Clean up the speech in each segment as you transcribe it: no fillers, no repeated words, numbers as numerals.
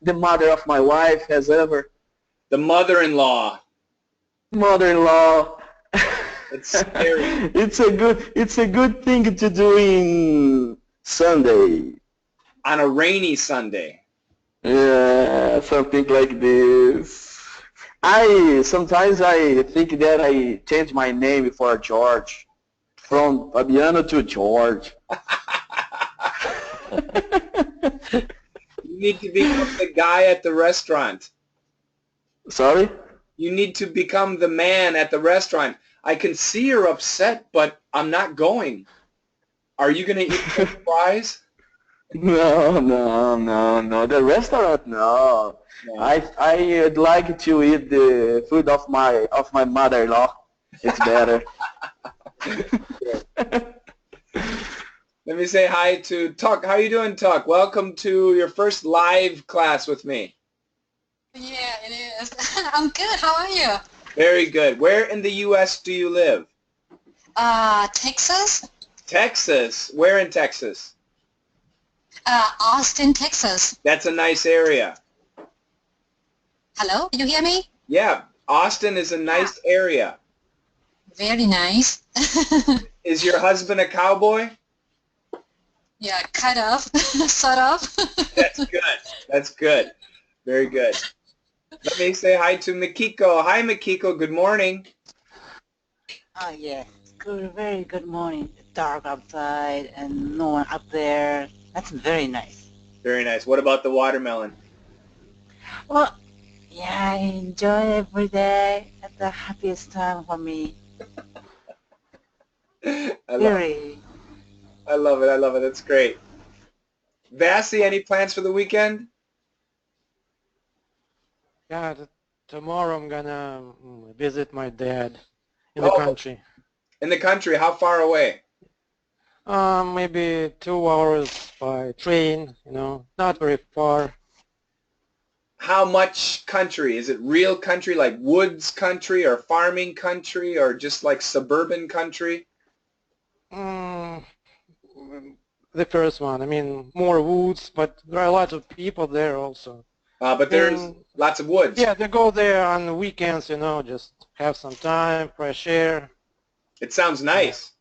the mother of my wife has ever. The mother-in-law. Mother-in-law. It's scary. It's a good thing to do in Sunday. On a rainy Sunday. Yeah, something like this. I sometimes I think that I change my name for George, from Fabiano to George. You need to become the guy at the restaurant. Sorry? You need to become the man at the restaurant. I can see you're upset, but I'm not going. Are you going to eat french fries? No, no, no, no. The restaurant, no. No. I'd like to eat the food of my mother-in-law. It's better. Let me say hi to Tuck. How you doing, Tuck? Welcome to your first live class with me. Yeah, it is. I'm good. How are you? Very good. Where in the U.S. do you live? Texas? Texas. Where in Texas? Austin, Texas. That's a nice area. Hello? Can you hear me? Yeah, Austin is a nice area. Very nice. Is your husband a cowboy? Yeah, kind of. Sort of. That's good. That's good. Very good. Let me say hi to Mikiko. Hi, Mikiko. Good morning. Oh yeah, good, very good morning. Dark outside and no one up there. That's very nice. Very nice. What about the watermelon? Well, yeah, I enjoy every day. That's the happiest time for me. I love Very. I love it. I love it. That's great. Vassy, any plans for the weekend? Yeah, tomorrow I'm gonna visit my dad in the Oh, country. in the country. How far away? Maybe 2 hours by train, not very far. How much country? Is it real country, like woods country or farming country or just like suburban country? Mm, the first one, I mean, more woods, but there are a lot of people there also. But there's lots of woods. Yeah, they go there on the weekends, just have some time, fresh air. It sounds nice.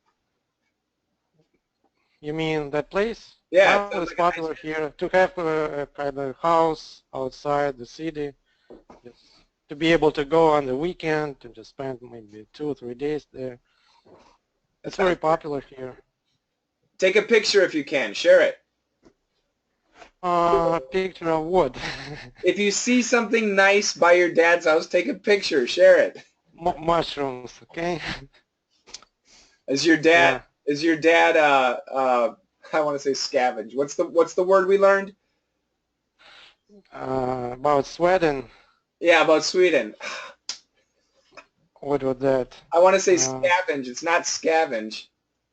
You mean that place? Yeah. Well, it's popular here to have a kind of house outside the city, just to be able to go on the weekend and just spend maybe 2 or 3 days there. It's very popular here. Take a picture if you can. Share it. Picture of wood. If you see something nice by your dad's house, take a picture. Share it. Mushrooms, okay? Is your dad? Yeah. Is your dad? I want to say scavenge. What's the word we learned? About Sweden. Yeah, about Sweden. What was that? I want to say scavenge. It's not scavenge.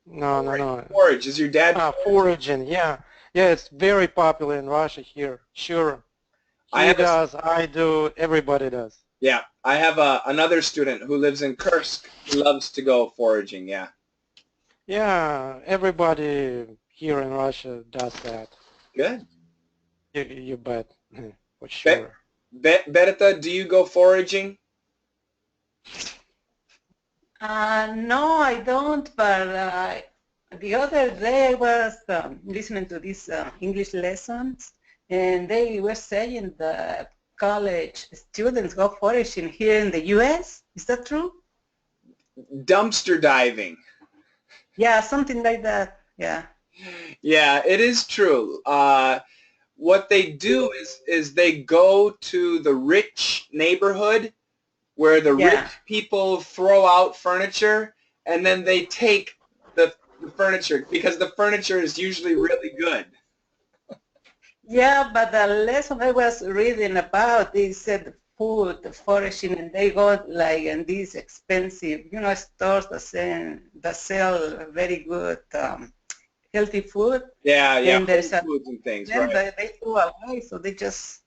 No. Forage. Is your dad? Foraging. Yeah. Yeah, it's very popular in Russia here. Sure. He does. I do. Everybody does. Yeah, I have another student who lives in Kursk. He loves to go foraging. Yeah. Yeah, everybody here in Russia does that. Good. You bet, for sure. Berta, do you go foraging? No, I don't, but the other day I was listening to these English lessons, and they were saying that college students go foraging here in the U.S. Is that true? Dumpster diving. Yeah, something like that. Yeah. Yeah, it is true. What they do is they go to the rich neighborhood where the rich people throw out furniture, and then they take the furniture because the furniture is usually really good. Yeah, but the lesson I was reading about, they said food, foraging, and they go like in these expensive, stores that sell very good healthy food. Yeah, and there's foods and things, then right? They throw away, so they just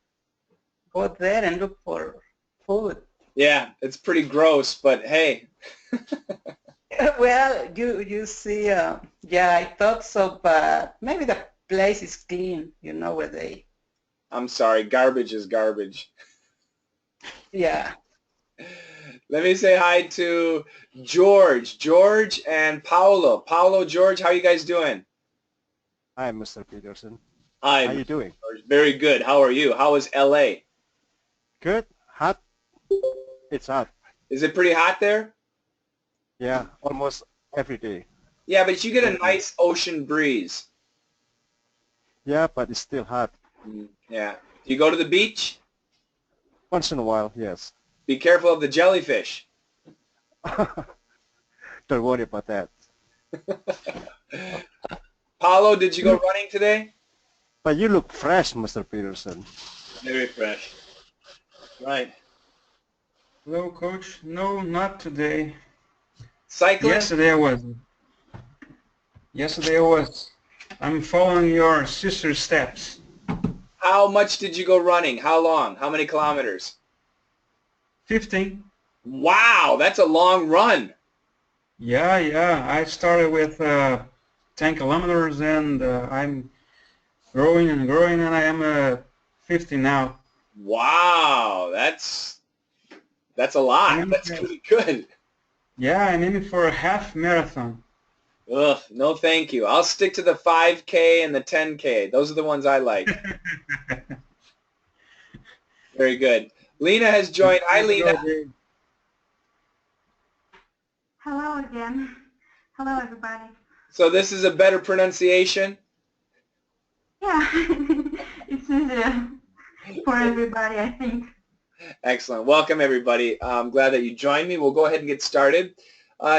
go there and look for food. Yeah, it's pretty gross, but hey. Well, you see, yeah, I thought so, but maybe the place is clean, where they I'm sorry, garbage is garbage. Yeah. Let me say hi to George and Paolo, George, how are you guys doing? Hi, Mr. Peterson. Hi, How you doing? George. Very good. How are you? How is LA? Good. Hot. It's hot. Is it pretty hot there? Yeah, almost every day. Yeah, but you get a nice ocean breeze. Yeah, but it's still hot. Yeah. Do you go to the beach? Once in a while, yes. Be careful of the jellyfish. Don't worry about that. Paulo, did you go running today? But you look fresh, Mr. Peterson. Very fresh. Right. Hello, Coach. No, not today. Cycling? Yesterday I was. Yesterday I was. I'm following your sister's steps. How much did you go running? How long? How many kilometers? 15. Wow, that's a long run. Yeah. I started with 10 kilometers and I'm growing and growing and I am 50 now. Wow, that's a lot. That's pretty good. Yeah, I'm aiming for a half marathon. Ugh, no thank you. I'll stick to the 5K and the 10K. Those are the ones I like. Very good. Lena has joined. Hi, Lena. Hello again. Hello, everybody. So this is a better pronunciation? Yeah, it's easier for everybody, I think. Excellent. Welcome, everybody. I'm glad that you joined me. We'll go ahead and get started.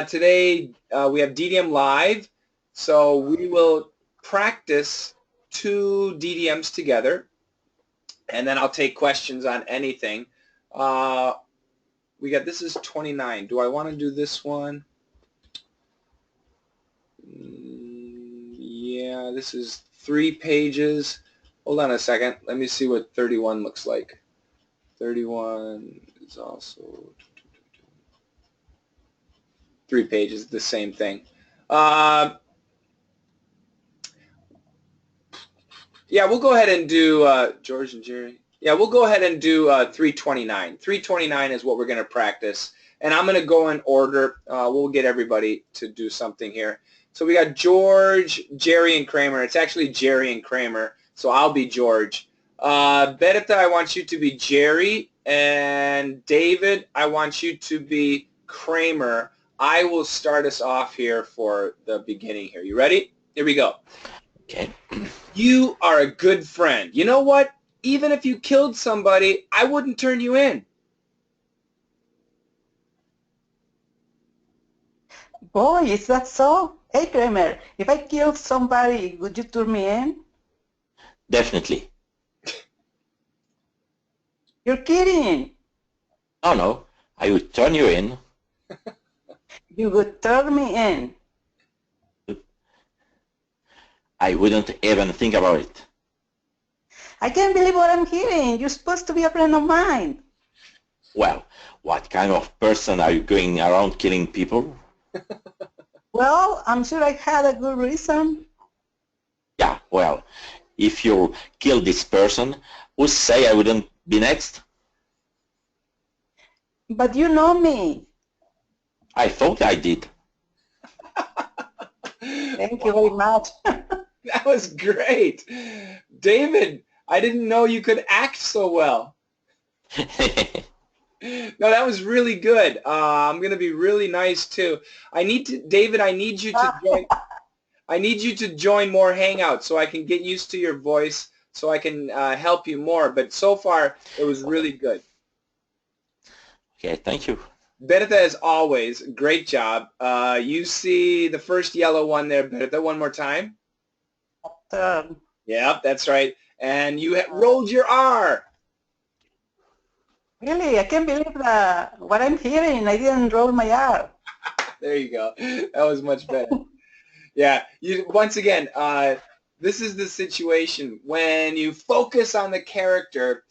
Today, we have DDM Live, so we will practice 2 DDMs together, and then I'll take questions on anything. This is 29. Do I want to do this one? Yeah, this is 3 pages. Hold on a second. Let me see what 31 looks like. 31 is also 3 pages, the same thing. Yeah, we'll go ahead and do, George and Jerry. Yeah, we'll go ahead and do 329. 329 is what we're going to practice. And I'm going to go in order. We'll get everybody to do something here. So we got George, Jerry, and Kramer. It's actually Jerry and Kramer, so I'll be George. Berta, I want you to be Jerry. And David, I want you to be Kramer. I will start us off here for the beginning here. You ready? Here we go. Okay. You are a good friend. You know what? Even if you killed somebody, I wouldn't turn you in. Boy, is that so? Hey, Kramer, if I killed somebody, would you turn me in? Definitely. You're kidding. No, I would turn you in. You would turn me in. I wouldn't even think about it. I can't believe what I'm hearing. You're supposed to be a friend of mine. Well, what kind of person are you going around killing people? Well, I'm sure I had a good reason. Yeah, well, if you kill this person, who say I wouldn't be next? But you know me. I thought I did. Thank you very much. That was great. David, I didn't know you could act so well. No, that was really good. I'm going to be really nice too. David, I need you to join. I need you to join more Hangouts so I can get used to your voice, so I can help you more. But so far, it was really good. Okay, thank you. Berta, as always, great job. You see the first yellow one there, Berta. One more time. Yep, that's right. And you rolled your R. Really, I can't believe what I'm hearing. I didn't roll my R. There you go. That was much better. Yeah. Once again, this is the situation. When you focus on the character,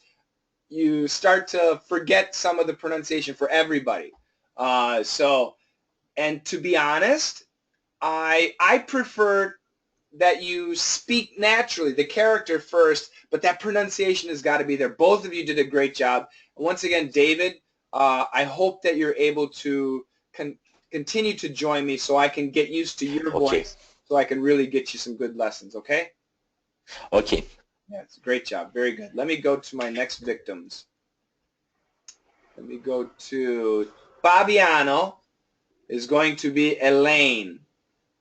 you start to forget some of the pronunciation for everybody. And to be honest, I prefer that you speak naturally, the character first, but that pronunciation has got to be there. Both of you did a great job. Once again, David, I hope that you're able to continue to join me so I can get used to your voice, so I can really get you some good lessons, okay? Okay. Yes, great job. Very good. Let me go to my next victims. Let me go to Fabiano is going to be Elaine,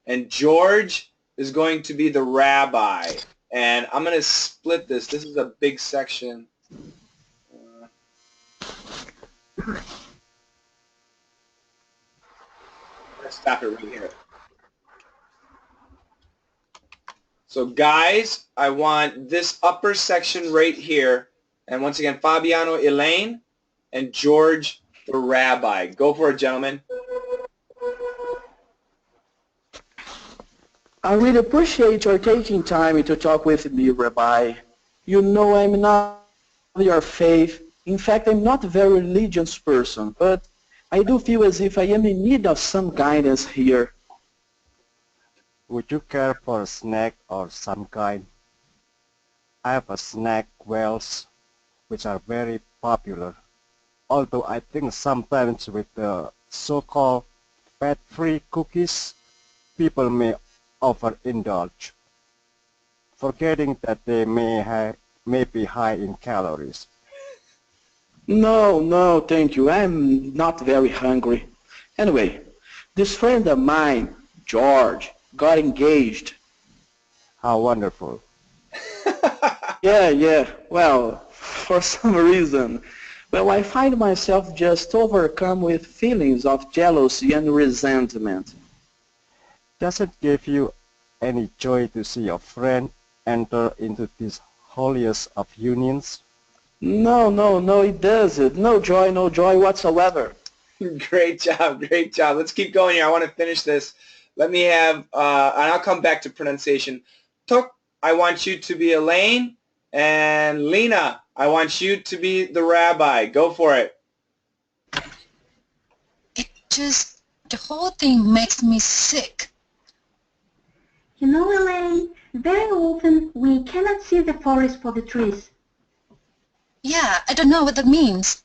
and George is going to be the rabbi. And I'm going to split this. This is a big section. Let's stop it right here. So guys, I want this upper section right here. And once again, Fabiano, Elaine, and George, the rabbi. Go for it, gentlemen. I really appreciate your taking time to talk with me, Rabbi. You know I'm not your faith. In fact, I'm not a very religious person, but I do feel as if I am in need of some guidance here. Would you care for a snack or some kind? I have a snack wells which are very popular, although I think sometimes with the so-called fat-free cookies, people may overindulge, forgetting that they may be high in calories. No, thank you. I'm not very hungry. Anyway, this friend of mine, George, got engaged. How wonderful. Yeah. Well, for some reason, I find myself just overcome with feelings of jealousy and resentment. Does it give you any joy to see your friend enter into this holiest of unions? No, it doesn't. No joy whatsoever. Great job. Let's keep going here. I want to finish this. Let me have, and I'll come back to pronunciation. Tok, I want you to be Elaine, and Lena, I want you to be the rabbi. Go for it. The whole thing makes me sick. You know, Elaine, very often we cannot see the forest for the trees. Yeah, I don't know what that means.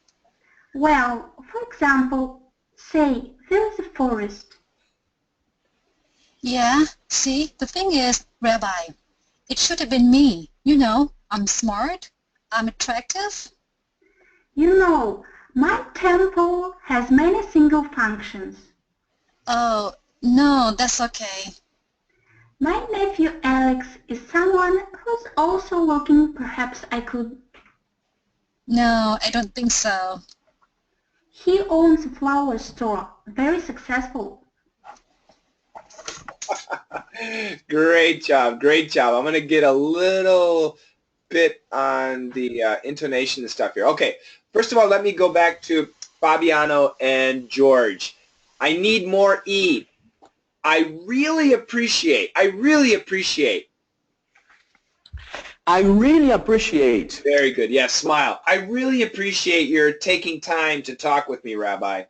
Well, for example, say there is a forest. Yeah, see, the thing is, Rabbi, it should have been me. You know, I'm smart, I'm attractive. You know, my temple has many single functions. Oh, no, that's okay. My nephew Alex is someone who's also looking. Perhaps I could. No, I don't think so. He owns a flower store, very successful. Great job. I'm going to get a little bit on the intonation and stuff here. Okay, first of all, let me go back to Fabiano and George. I need more E. I really appreciate. Very good. Yes, smile. I really appreciate your taking time to talk with me, Rabbi.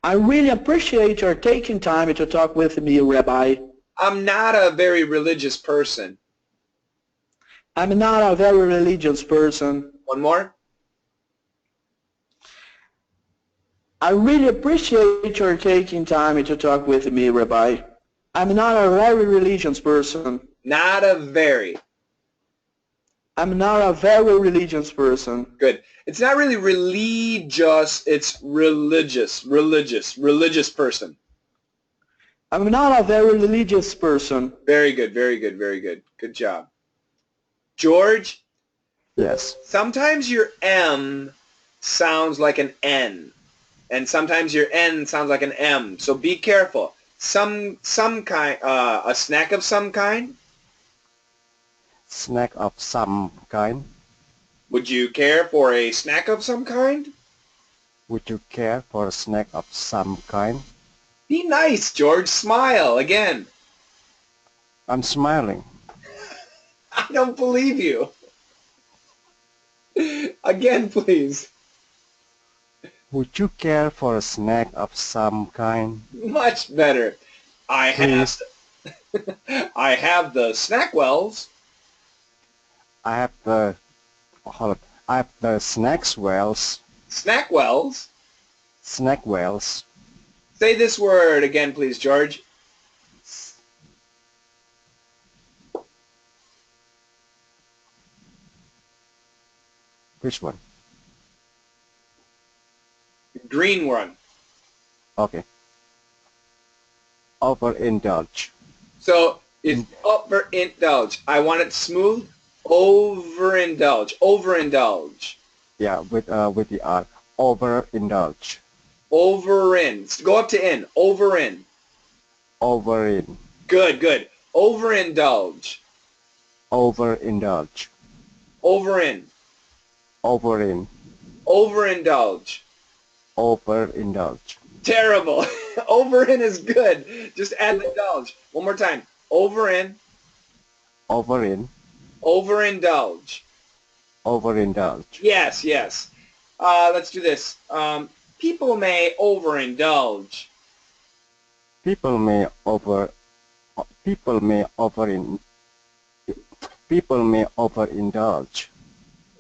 I really appreciate your taking time to talk with me, Rabbi. I'm not a very religious person. I'm not a very religious person. One more. I really appreciate your taking time to talk with me, Rabbi. I'm not a very religious person. Not a very. I'm not a very religious person. Good. It's not really religious, it's religious person. I'm not a very religious person. Very good. Good job. George? Yes. Sometimes your M sounds like an N, and sometimes your N sounds like an M, so be careful. Some kind, a snack of some kind? Snack of some kind? Would you care for a snack of some kind? Would you care for a snack of some kind? Be nice, George. Smile again. I'm smiling. I don't believe you. Again, please. Would you care for a snack of some kind? Much better. I have. Please. I have the Snackwells. I have the Snackwells. Snackwells. Snackwells. Say this word again, please, George. Which one? Green one. Okay. Overindulge. So it's overindulge. I want it smooth. Overindulge. Overindulge. Yeah, with the R. Overindulge. Overin. Go up to in. Overin. Overin. Good, good. Overindulge. Overindulge. Overin. Overin. Overindulge. Overindulge. Terrible. Overin is good. Just add the indulge. One more time. Overin. Overin. Overindulge. Overindulge. Yes, yes. Let's do this. People may overindulge. People may overindulge.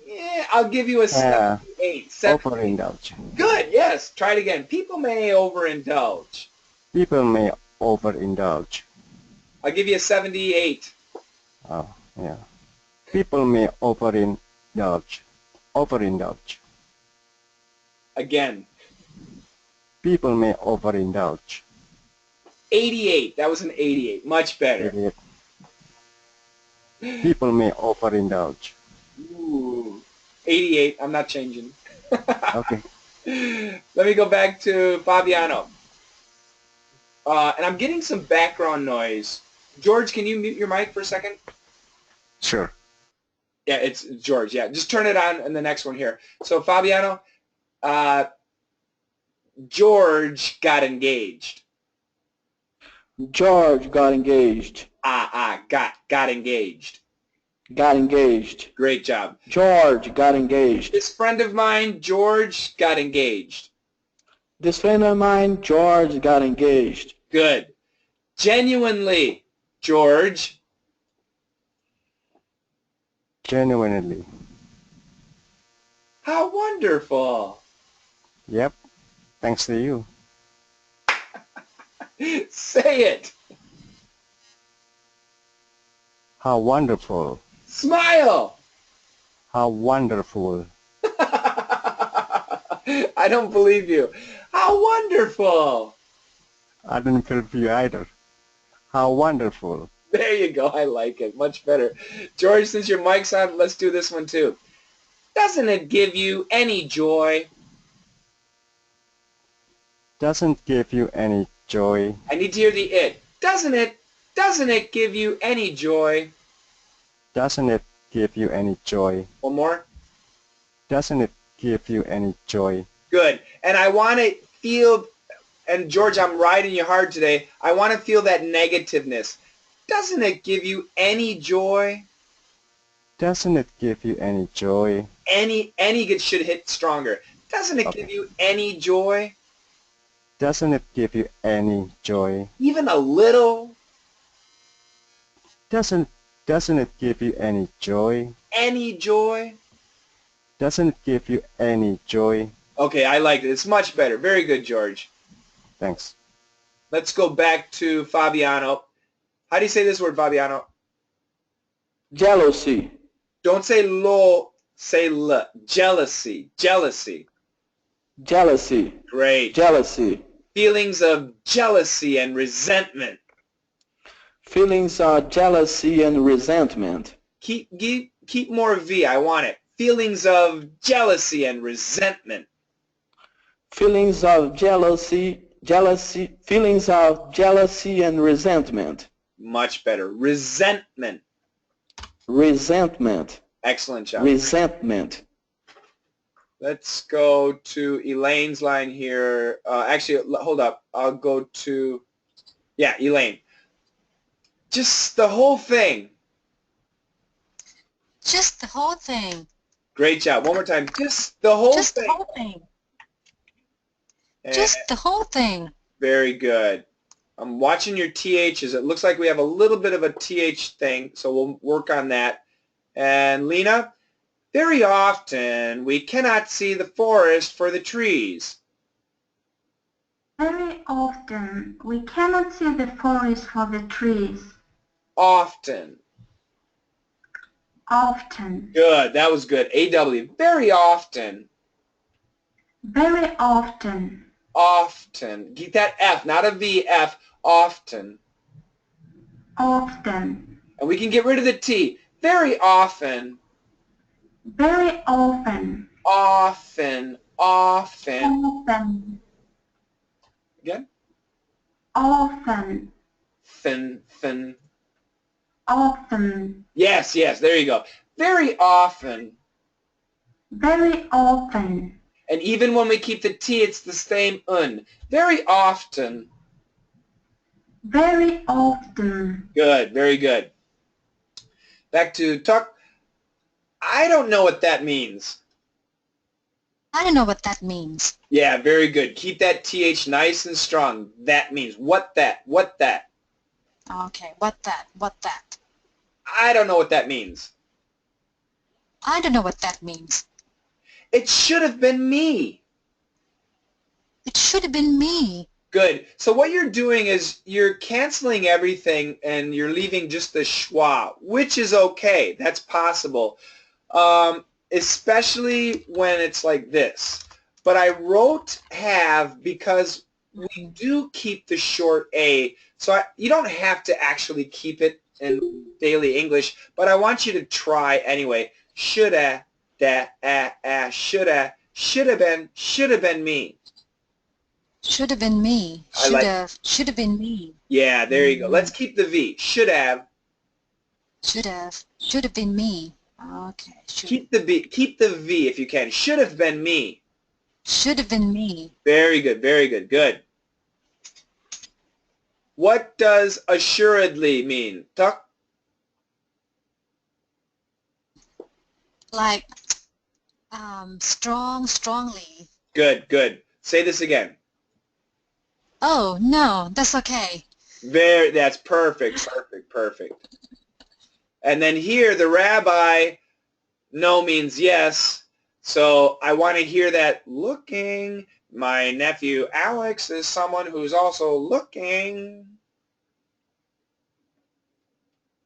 Yeah, I'll give you a 78. Overindulge. Good, yes. Try it again. People may overindulge. People may overindulge. I'll give you a 78. Oh, yeah. People may overindulge. Overindulge. Again. People may overindulge. 88. That was an 88. Much better. 88. People may overindulge. Ooh. 88. I'm not changing. Okay. Let me go back to Fabiano. And I'm getting some background noise. George, can you mute your mic for a second? Sure. Yeah, it's George. Yeah, just turn it on in the next one here. So Fabiano, George got engaged. George got engaged. Got engaged. Got engaged. Great job. George got engaged. This friend of mine, George, got engaged. This friend of mine, George, got engaged. Good. Genuinely, George. Genuinely. How wonderful. Yep. Thanks to you. Say it. How wonderful. Smile. How wonderful. I don't believe you. How wonderful. I didn't believe you either. How wonderful. There you go. I like it. Much better. George, since your mic's on, let's do this one too. Doesn't it give you any joy? Doesn't give you any joy. I need to hear the it. Doesn't it give you any joy? Doesn't it give you any joy? One more. Doesn't it give you any joy? Good. And I want to feel, and George, I'm riding you hard today. I want to feel that negativeness. Doesn't it give you any joy? Doesn't it give you any joy? Any should hit stronger. Doesn't it give you any joy? Doesn't it give you any joy? Even a little? Doesn't it give you any joy? Any joy? Doesn't it give you any joy? Okay, I liked it. It's much better. Very good, George. Thanks. Let's go back to Fabiano. How do you say this word, Fabiano? Jealousy. Don't say lo, say l. Jealousy. Jealousy. Jealousy. Great. Jealousy. Feelings of jealousy and resentment. Feelings of jealousy and resentment. Keep more V. I want it. Feelings of jealousy and resentment. Feelings of feelings of jealousy and resentment. Much better. Resentment. Resentment. Excellent job. Resentment. Let's go to Elaine's line here. Actually, hold up. I'll go to, yeah, Elaine. Just the whole thing. Just the whole thing. Great job. One more time. Just the whole Just thing. the whole thing. Just the whole thing. Very good. I'm watching your THs. It looks like we have a little bit of a TH thing, so we'll work on that. And Lena, very often we cannot see the forest for the trees. Very often we cannot see the forest for the trees. Often. Often. Good, that was good. AW, very often. Very often. Often. Get that F, not a V, F. Often. Often. And we can get rid of the T. Very often. Very often. Often. Often. Often. Again? Often. Thin. Often. Yes, there you go. Very often. Very often. And even when we keep the T, it's the same un. Very often. Very often. Good, very good. Back to Tuck. I don't know what that means. I don't know what that means. Yeah, very good. Keep that TH nice and strong. That means what that. Okay, what that. I don't know what that means. I don't know what that means. It should have been me. It should have been me. Good. So what you're doing is you're canceling everything and you're leaving just the schwa, which is okay. That's possible, especially when it's like this. But I wrote have because we do keep the short A. So you don't have to actually keep it in daily English, but I want you to try anyway. Shoulda, shoulda, should have been me. Should have been me. Should have been me. Yeah, there you go. Let's keep the V. Should have. Should have been me. Okay. Keep the V if you can. Should have been me. Should have been me. Very good, good. What does assuredly mean? Tuck? Like, strongly. Good. Say this again. Oh, no, that's okay. That's perfect. And then here, the rabbi, no means yes. So I want to hear that looking. My nephew Alex is someone who's also looking.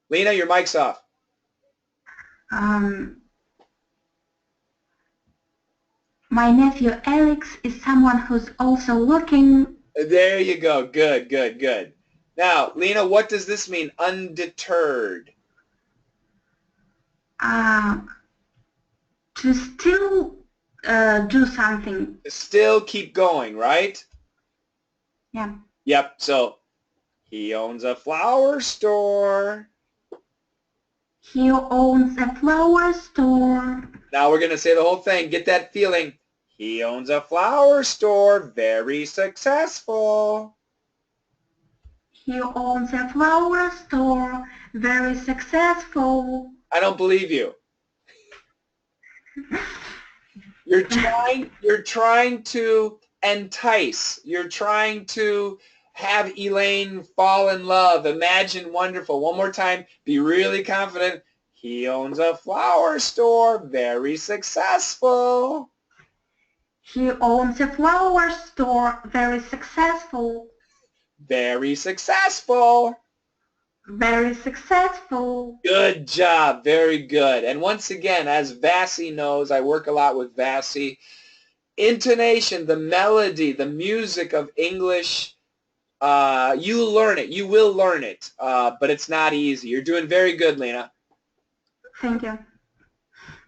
Lena, your mic's off. My nephew Alex is someone who's also looking. There you go. Good. Now, Lena, what does this mean? Undeterred. To still do something. Still keep going, right? Yeah. Yep. So he owns a flower store. He owns a flower store. Now we're going to say the whole thing. Get that feeling. He owns a flower store. Very successful. He owns a flower store. Very successful. I don't believe you. You're trying to entice. You're trying to have Elaine fall in love. Imagine wonderful. One more time. Be really confident. He owns a flower store. Very successful. He owns a flower store. Very successful. Very successful. Very successful. Good job. Very good. And once again, as Vassie knows, I work a lot with Vassie, intonation, the melody, the music of English, you learn it. You will learn it, but it's not easy. You're doing very good, Lena. Thank you.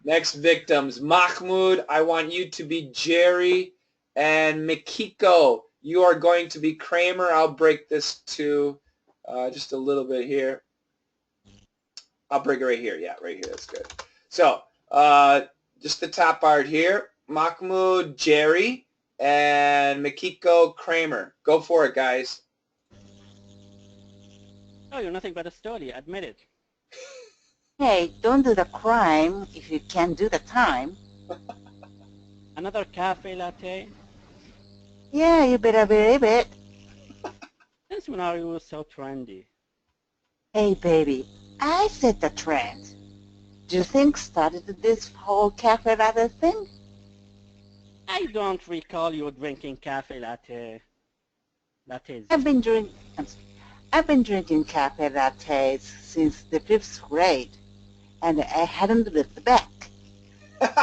Next victims, Mahmoud, I want you to be Jerry, and Mikiko, you are going to be Kramer. I'll break this to just a little bit here. I'll break it right here. Yeah, right here. That's good. So just the top part here. Mahmoud, Jerry, and Mikiko, Kramer. Go for it, guys. Oh, you're nothing but a story. Admit it. Hey, don't do the crime if you can't do the time. Another cafe latte? Yeah, you better believe it. Since when are you so trendy? Hey, baby, I set the trend. Do you think started this whole cafe latte thing? I don't recall you drinking lattes. I've been drinking cafe lattes since the 5th grade, and I hadn't looked back.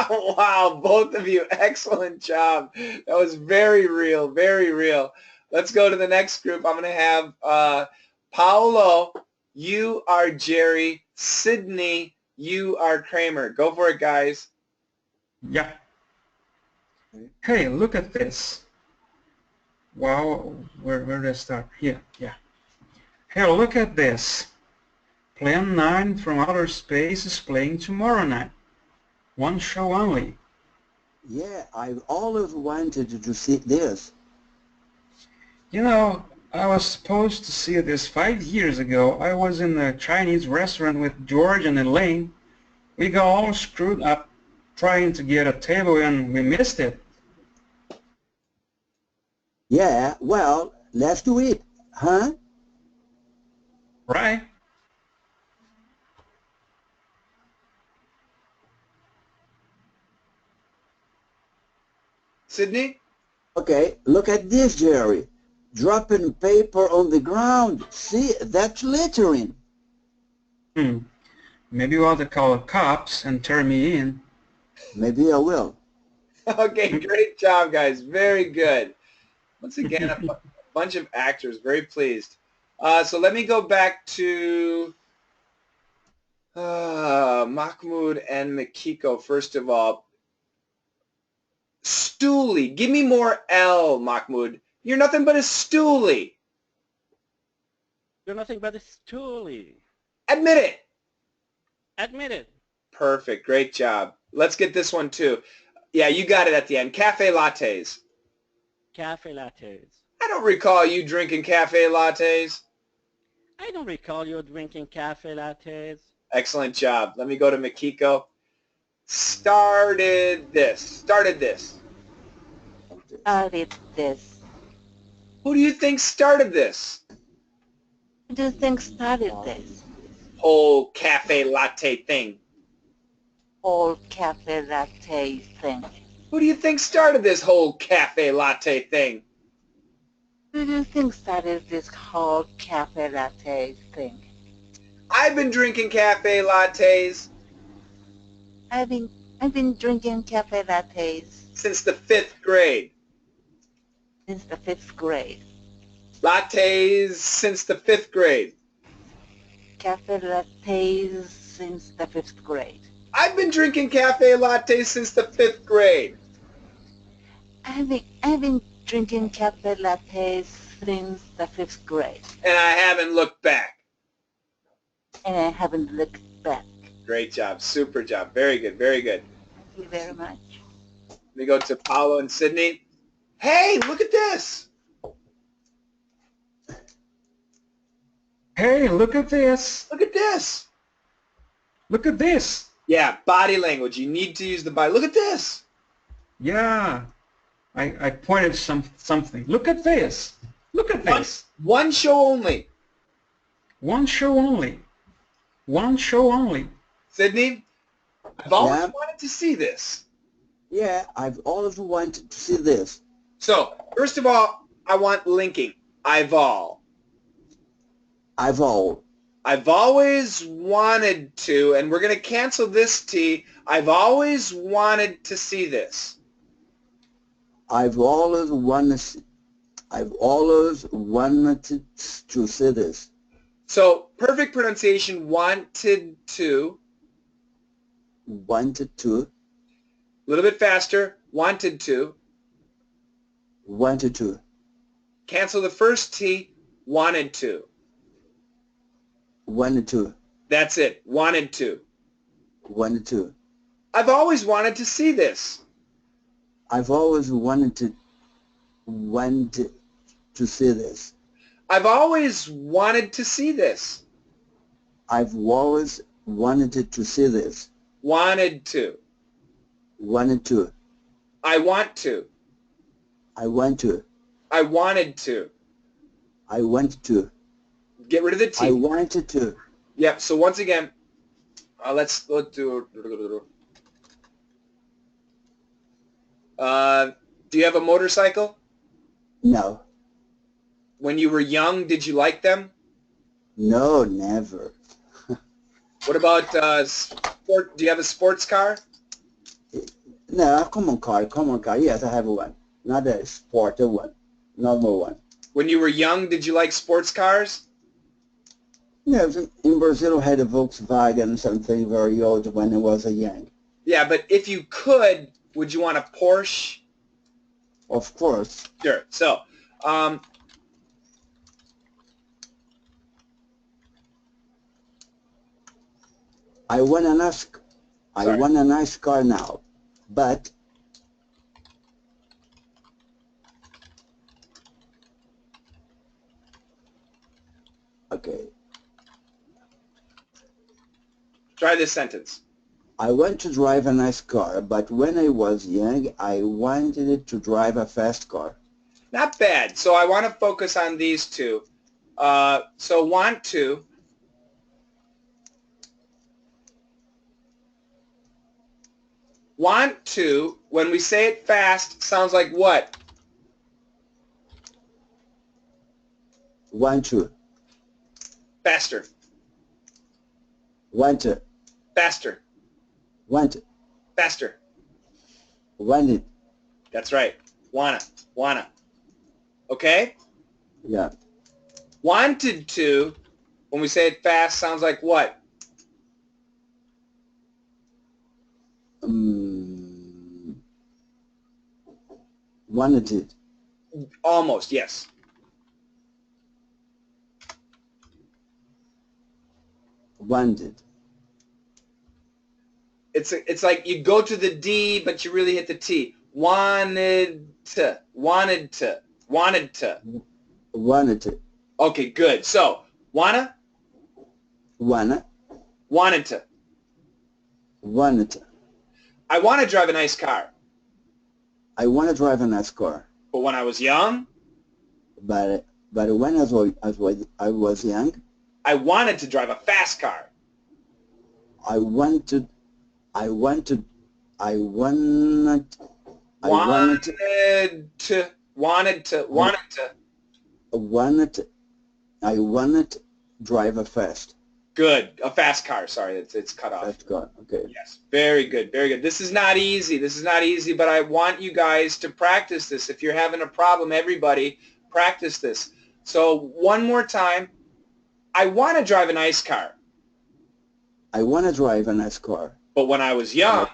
Wow, both of you, excellent job. That was very real, very real. Let's go to the next group. I'm going to have Paolo, you are Jerry. Sydney, you are Kramer. Go for it, guys. Yeah. Hey, look at this. Wow, where did I start? Here, yeah. Hey, look at this. Plan 9 from Outer Space is playing tomorrow night. One show only. Yeah, I've always wanted to see this. You know, I was supposed to see this 5 years ago. I was in a Chinese restaurant with George and Elaine. We got all screwed up trying to get a table and we missed it. Yeah, well, let's do it, huh? Right. Sydney? Okay, look at this, Jerry. Dropping paper on the ground. See, that's littering. Maybe you ought to call the cops and turn me in. Maybe I will. Okay, great job, guys. Very good. Once again, a bunch of actors. Very pleased. So let me go back to Mahmoud and Makiko, first of all. Stoolie. Give me more L, Mahmoud. You're nothing but a stoolie. You're nothing but a stoolie. Admit it. Admit it. Perfect. Great job. Let's get this one, too. Yeah, you got it at the end. Cafe lattes. Cafe lattes. I don't recall you drinking cafe lattes. I don't recall you drinking cafe lattes. Excellent job. Let me go to Makiko. Started this. Started this. Who do you think started this? Who do you think started this? Whole cafe latte thing. Whole cafe latte thing. Who do you think started this whole cafe latte thing? Who do you think started this whole cafe latte thing? I've been drinking cafe lattes. I've been drinking cafe lattes since the 5th grade. Since the 5th grade. Lattes since the 5th grade. Cafe lattes since the 5th grade. I've been drinking cafe lattes since the 5th grade. I've been drinking cafe lattes since the 5th grade. And I haven't looked back. And I haven't looked back. Great job. Super job. Very good. Very good. Thank you very much. Let me go to Paolo and Sydney. Hey, look at this. Hey, look at this. Look at this. Look at this. Yeah, body language. You need to use the body. Look at this. Yeah. I pointed something. Look at this. Look at this. One show only. One show only. One show only. Sydney, I've always wanted to see this. Yeah, I've always wanted to see this. So, first of all, I want linking. I've always wanted to, and we're going to cancel this T. I've always wanted to see this. I've always wanted to see this. So, perfect pronunciation, wanted to. Wanted to. A little bit faster, wanted to. Wanted to. Cancel the first T, wanted to. Wanted to. That's it, wanted to. Wanted to. I've always wanted to see this. I've always wanted to see this. I've always wanted to see this. I've always wanted to see this. Wanted to. Wanted to. I want to. I want to. I wanted to. I want to. Get rid of the T. I wanted to. Yep. So once again, let's do. Do you have a motorcycle? No. When you were young, did you like them? No, never. What about sport? Do you have a sports car? No, common car. Yes, I have one. Not a sport one. Normal one. When you were young, did you like sports cars? Yes, in Brazil I had a Volkswagen, something very old when I was a young. Yeah, but if you could, would you want a Porsche? Of course. Sure. So, I want a nice car now, but okay. Try this sentence. I want to drive a nice car, but when I was young, I wanted to drive a fast car. Not bad. So I want to focus on these two. So want to. Want to, when we say it fast, sounds like what? Want to. Faster. Want to. Faster. Want to. Faster. Want it. That's right. Wanna. Okay? Yeah. Wanted to, when we say it fast, sounds like what? Wanted it. Almost, yes. Wanted. It's like you go to the D, but you really hit the T. Wanted to. Okay, good. So, wanna? Wanted to. I want to drive a nice car. I want to drive a nice car. But when I was young? But when I was young, I wanted to drive a fast car. Wanted to. Drive a fast. Good. A fast car. Sorry, it's cut off. Fast car. Okay. Yes. Very good. Very good. This is not easy. But I want you guys to practice this. If you're having a problem, everybody, practice this. So one more time. I want to drive a nice car. I want to drive a nice car. But when I was young.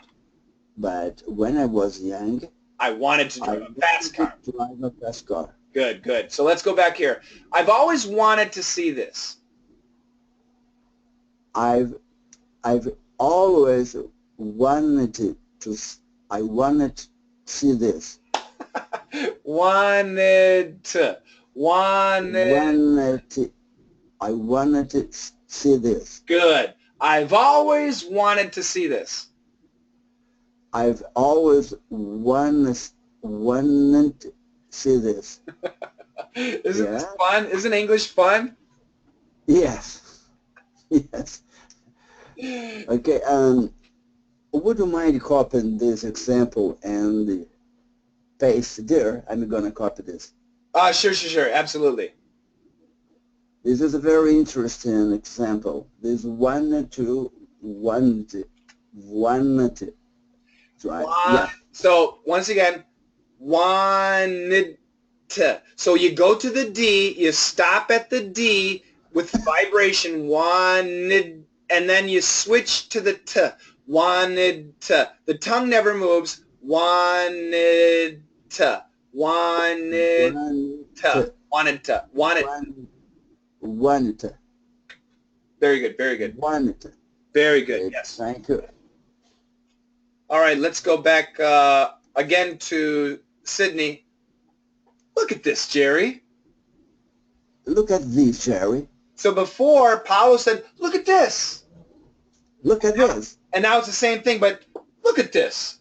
But when I was young, I wanted to drive a fast car. Drive a fast car. Good, good. So let's go back here. I've always wanted to see this. I've always wanted to. I wanted to see this. Wanted to. I wanted to see this. Good. I've always wanted to see this. I've always wanted to see this. Isn't this fun? Isn't English fun? Yes. Yes. Okay. Would you mind copying this example and paste there? I'm gonna copy this. Sure. Absolutely. This is a very interesting example. This wanted to. Right. Yeah. So once again, wanted to. So you go to the D, you stop at the D with vibration, wanted, and then you switch to the T, wanted to. The tongue never moves, wanted to, wanted to, wanted to, wanted to. Very good, very good. Wanted to. Very good, yes. Thank you. All right, let's go back again to Sydney. Look at this, Jerry. Look at this, Jerry. So before, Paolo said, look at this. Look at this. And now it's the same thing, but look at this.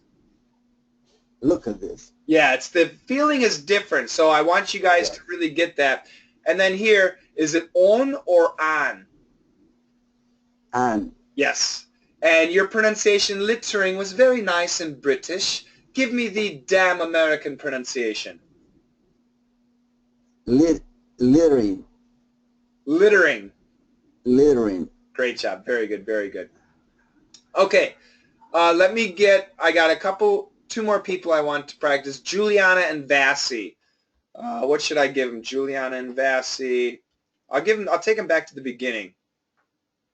Look at this. Yeah, the feeling is different, so I want you guys to really get that. And then here, is it on or on? On. Yes. And your pronunciation, littering, was very nice and British. Give me the damn American pronunciation. Littering. Littering. Littering. Great job. Very good. Very good. Okay. Let me get, I got two more people I want to practice. Juliana and Vassie. What should I give them? Juliana and Vassie. I'll take them back to the beginning.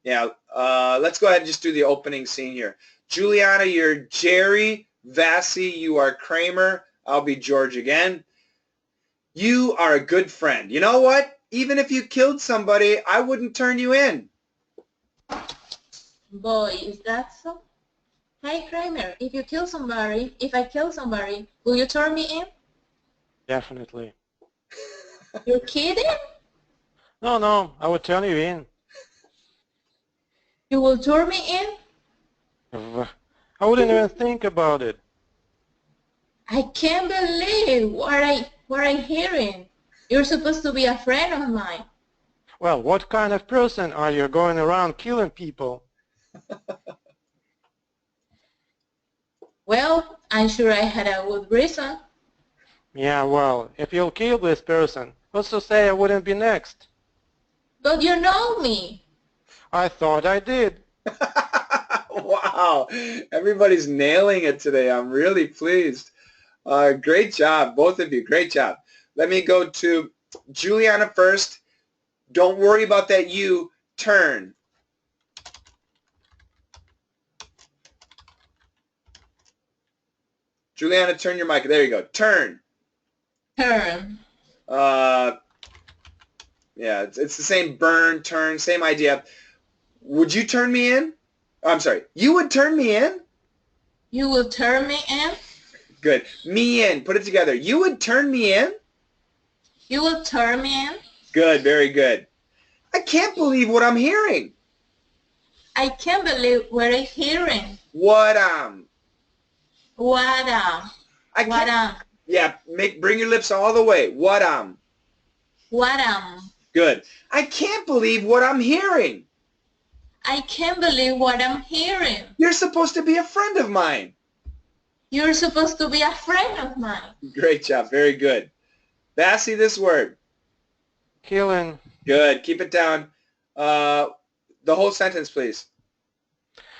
Yeah, let's go ahead and just do the opening scene here. Juliana, you're Jerry. Vassie, you are Kramer. I'll be George again. You are a good friend. You know what? Even if you killed somebody, I wouldn't turn you in. Boy, is that so? Hey, Kramer, if I kill somebody, will you turn me in? Definitely. You're kidding? No, I would turn you in. You will turn me in? I wouldn't even think about it. I can't believe what I'm hearing. You're supposed to be a friend of mine. Well, what kind of person are you going around killing people? Well, I'm sure I had a good reason. Yeah, well, if you'll kill this person, what's to say I wouldn't be next? But you know me. I thought I did. Wow, everybody's nailing it today. I'm really pleased. Great job, both of you. Great job. Let me go to Juliana first. Don't worry about that you. Turn. Juliana, turn your mic. There you go. Turn. Turn. Yeah, it's the same burn, turn, same idea. Would you turn me in? Oh, I'm sorry. You would turn me in? You will turn me in? Good. Me in. Put it together. You would turn me in? You will turn me in? Good. Very good. I can't believe what I'm hearing. I can't believe what I'm hearing. What Yeah, bring your lips all the way. What Good. I can't believe what I'm hearing. I can't believe what I'm hearing. You're supposed to be a friend of mine. You're supposed to be a friend of mine. Great job. Very good. Vassie, this word. Killing. Good. Keep it down. The whole sentence, please.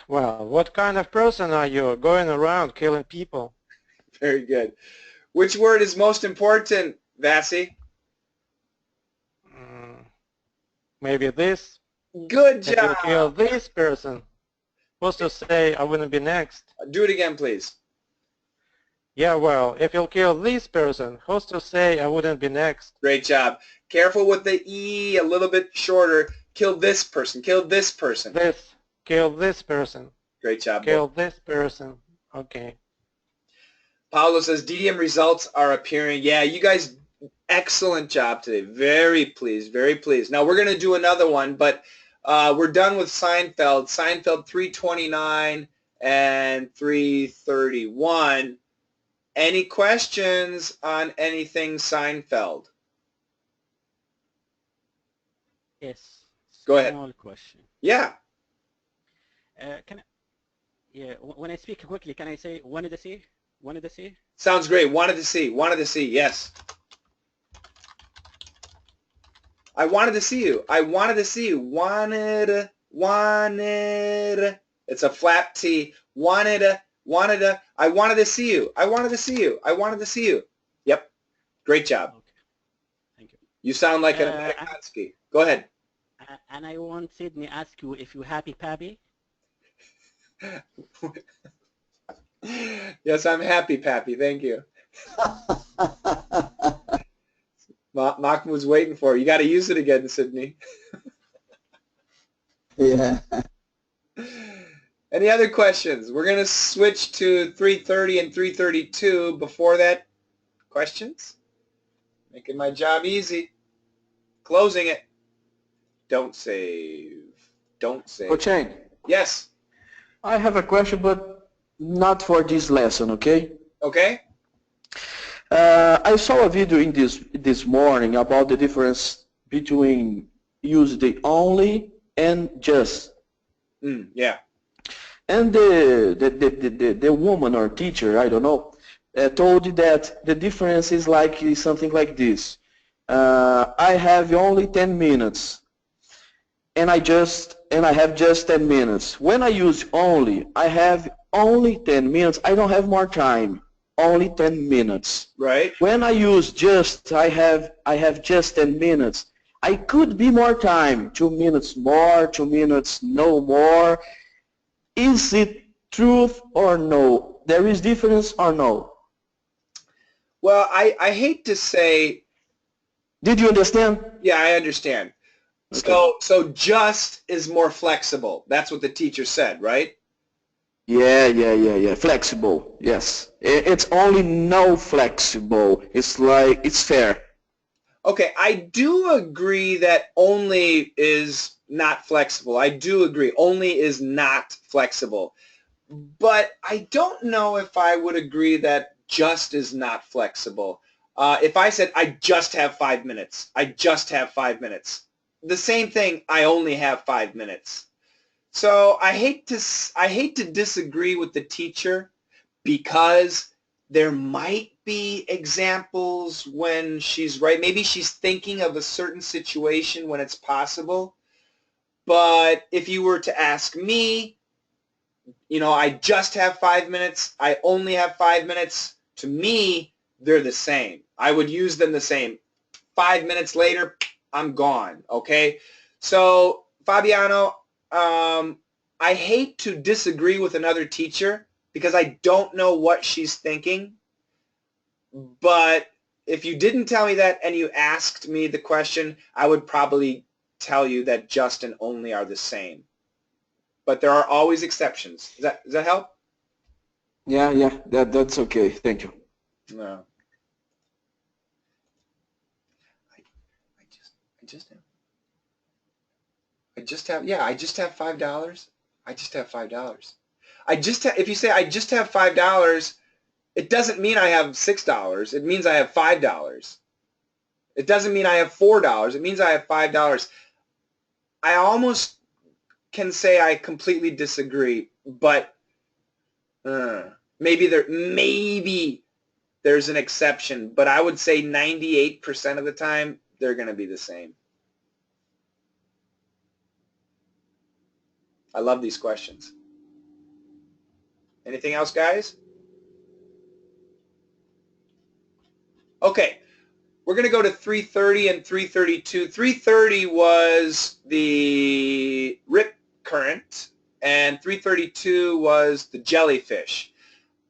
Well, what kind of person are you going around killing people? Very good. Which word is most important, Vassie? Maybe this. Good job. If you kill this person, what's to say I wouldn't be next? Do it again, please. Yeah, well, if you'll kill this person, who's to say I wouldn't be next? Great job. Careful with the E, a little bit shorter. Kill this person. Kill this person. This. Kill this person. Great job. Kill this person. Okay. Paulo says DDM results are appearing. Yeah, you guys, excellent job today. Very pleased. Very pleased. Now we're going to do another one, but we're done with Seinfeld. Seinfeld 329 and 331. Any questions on anything Seinfeld? Yes. Go ahead. Small question. Yeah. When I speak quickly, can I say wanted to see? Wanted to see? Sounds great. Wanted to see. Wanted to see. Yes. I wanted to see you. I wanted to see you. Wanted. It's a flat T. I wanted to see you. I wanted to see you. I wanted to see you. Yep. Great job. Okay. Thank you. You sound like an Amerikansky. Go ahead. And I want Sydney ask you if you're happy, Pappy. Yes, I'm happy, Pappy. Thank you. Mahmoud's waiting for you. You got to use it again, Sydney. Yeah. Any other questions? We're going to switch to 330 and 332. Before that, questions? Making my job easy. Closing it. Don't save. Don't save. Coach Chang, Yes. I have a question, but not for this lesson, okay? Okay. I saw a video in this morning about the between use the only and just. Yeah. And the woman or teacher, I don't know, told that the difference is like something like this. I have only 10 minutes, and I have just 10 minutes. When I use only, I have only 10 minutes. I don't have more time. Only 10 minutes. Right. When I use just, I have just 10 minutes. I could be more time. 2 minutes more, 2 minutes no more. Is it truth or no? There is difference or no? Well, I hate to say. Did you understand? Yeah, I understand. Okay. So just is more flexible. That's what the teacher said, right? Yeah. Flexible. Yes. It's only no flexible. It's like it's fair. Okay, I do agree that only is not flexible. I do agree. Only is not flexible. But I don't know if I would agree that just is not flexible. If I said, I just have 5 minutes, I just have 5 minutes. The same thing, I only have 5 minutes. So I hate to disagree with the teacher because there might be examples when she's right. Maybe she's thinking of a certain situation when it's possible. But if you were to ask me, I just have 5 minutes, I only have 5 minutes, to me, they're the same. I would use them the same. 5 minutes later, I'm gone, okay? So, Fabiano, I hate to disagree with another teacher because I don't know what she's thinking. But if you didn't tell me that and you asked me the question, I would probably tell you that just and only are the same. But there are always exceptions. Does that help? Yeah. That's okay. Thank you. No. I just have $5. I just have $5. If you say I just have $5, it doesn't mean I have $6. It means I have $5. It doesn't mean I have $4. It means I have $5. I almost can say I completely disagree, but maybe there's an exception, but I would say 98% of the time they're going to be the same. I love these questions. Anything else, guys? Okay, we're going to go to 330 and 332. 330 was the rip current, and 332 was the jellyfish.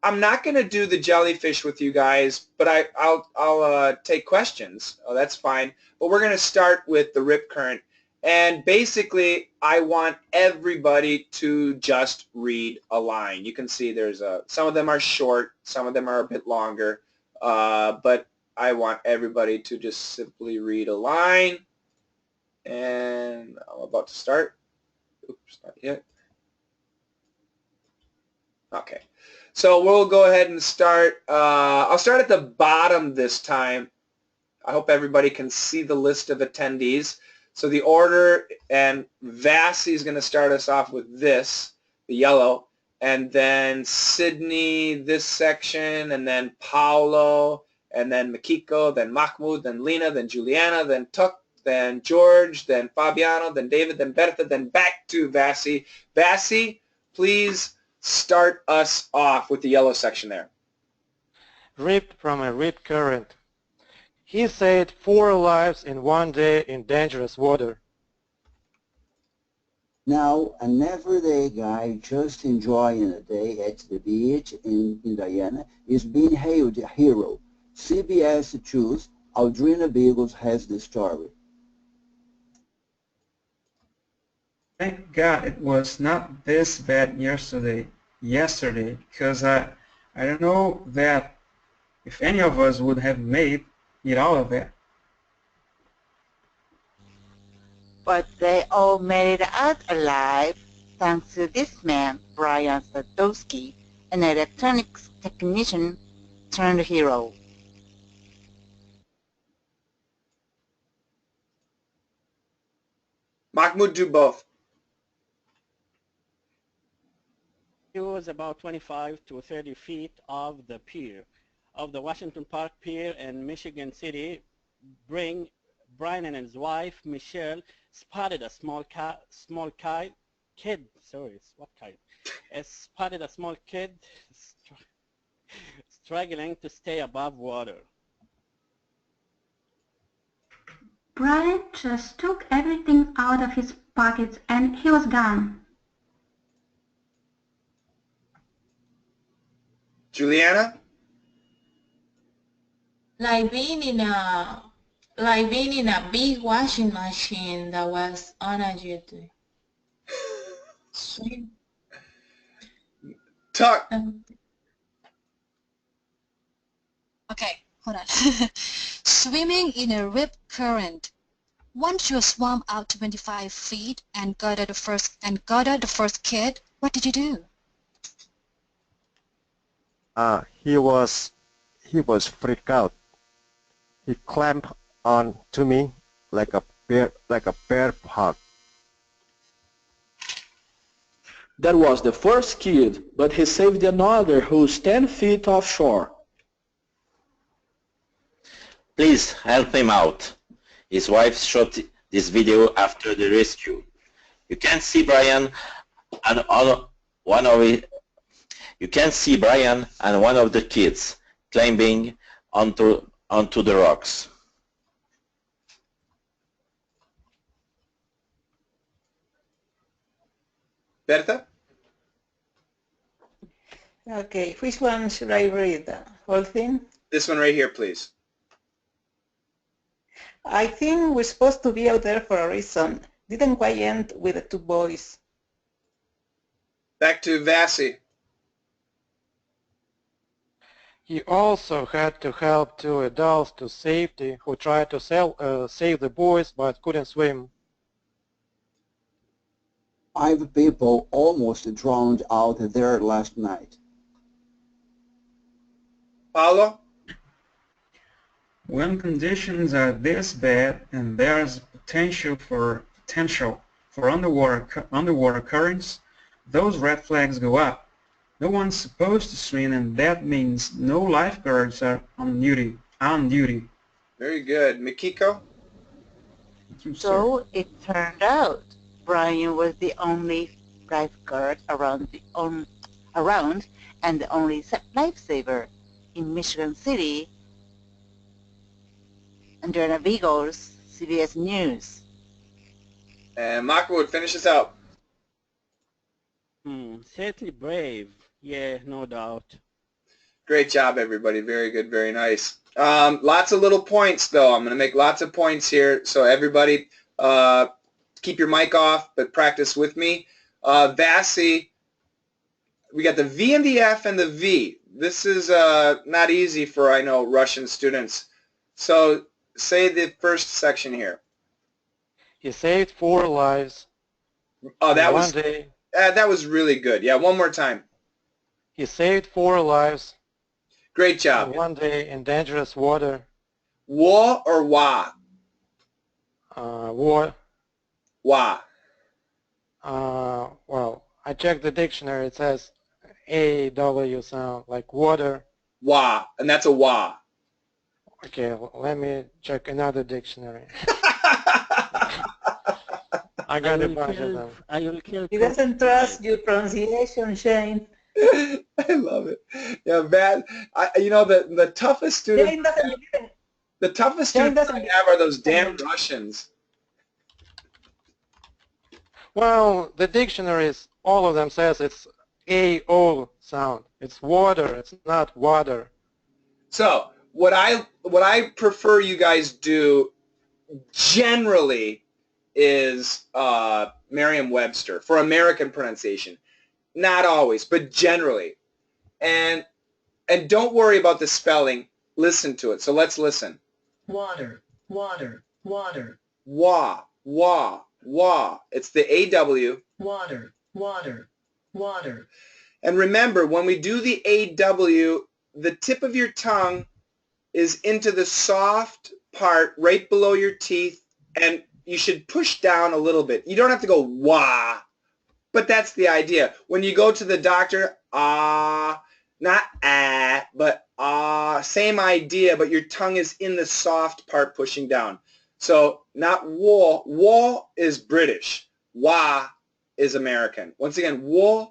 I'm not going to do the jellyfish with you guys, but I'll take questions. Oh, that's fine. But we're going to start with the rip current. And basically, I want everybody to just read a line. You can see some of them are short, some of them are a bit longer, but I want everybody to just simply read a line. And I'm about to start. Oops, not yet. Okay. So we'll go ahead and start. I'll start at the bottom this time. I hope everybody can see the list of attendees. So the order, and Vasi is going to start us off with this, the yellow, and then Sydney, this section, and then Paolo, and then Makiko, then Mahmoud, then Lena, then Juliana, then Tuk, then George, then Fabiano, then David, then Bertha, then back to Vasi. Vasi, please start us off with the yellow section there. Ripped from a rip current. He saved 4 lives in 1 day in dangerous water. Now, an everyday guy just enjoying a day at the beach in Diana is being hailed a hero. CBS Choose, Aldrina Beagles has the story. Thank God it was not this bad yesterday, because I don't know that if any of us would have made it out of it. But they all made it out alive thanks to this man, Brian Sadowski, an electronics technician turned hero. Mahmoud, do both. He was about 25 to 30 feet of the pier, of the Washington Park Pier in Michigan City. Brian and his wife, Michelle, spotted a spotted a small kid struggling to stay above water. Brian just took everything out of his pockets and he was gone. Juliana? Like being in a big washing machine that was unadjusted. Swim. Talk. Okay, hold on. Swimming in a rip current. Once you swam out 25 feet and got at the first kid, what did you do? He was freaked out. He clamped on to me like a bear hug. That was the first kid, but he saved another who's 10 feet offshore. Please help him out. His wife shot this video after the rescue. You can see Brian and one of the kids climbing onto the rocks. Berta? Okay, which one should I read? The whole thing? This one right here, please. I think we're supposed to be out there for a reason. Didn't quite end with the two boys. Back to Vasi. He also had to help two adults to safety who tried to save the boys but couldn't swim. 5 people almost drowned out there last night. Paulo? When conditions are this bad and there's potential for underwater currents, those red flags go up. No one's supposed to swim, and that means no lifeguards are on duty. Very good. Mikiko? So it turned out Brian was the only lifeguard around and the only lifesaver in Michigan City. Andrea Vigos, CBS News. And Mahmoud, finish us out. Certainly brave. Yeah, no doubt. Great job, everybody. Very good, very nice. Lots of little points, though. I'm going to make lots of points here. So everybody, keep your mic off, but practice with me. Vasi, we got the V and the F and the V. This is not easy for, I know, Russian students. So say the first section here. He saved 4 lives. Oh, that was one day. That was really good. Yeah, one more time. He saved 4 lives. Great job. One day in dangerous water. Wa or wa? War. Wa. Well, I checked the dictionary. It says A-W sound, like water. Wa, and that's a wa. Okay, let me check another dictionary. I got a bunch of them. He doesn't trust your pronunciation, Shane. I love it. Yeah, you know, the toughest students I have are those damn Russians. Well, the dictionaries, all of them says it's A-O sound. It's water. It's not water. So what I prefer you guys do generally is Merriam-Webster for American pronunciation. Not always, but generally. And don't worry about the spelling. Listen to it. So let's listen. Water, water, water. Wa, wa, wa. It's the A-W. Water, water, water. And remember, when we do the A-W, the tip of your tongue is into the soft part right below your teeth, and you should push down a little bit. You don't have to go wah, but that's the idea. When you go to the doctor, ah, not ah, but ah, same idea, but your tongue is in the soft part pushing down. So not wah. Wah is British. Wah is American. Once again, wah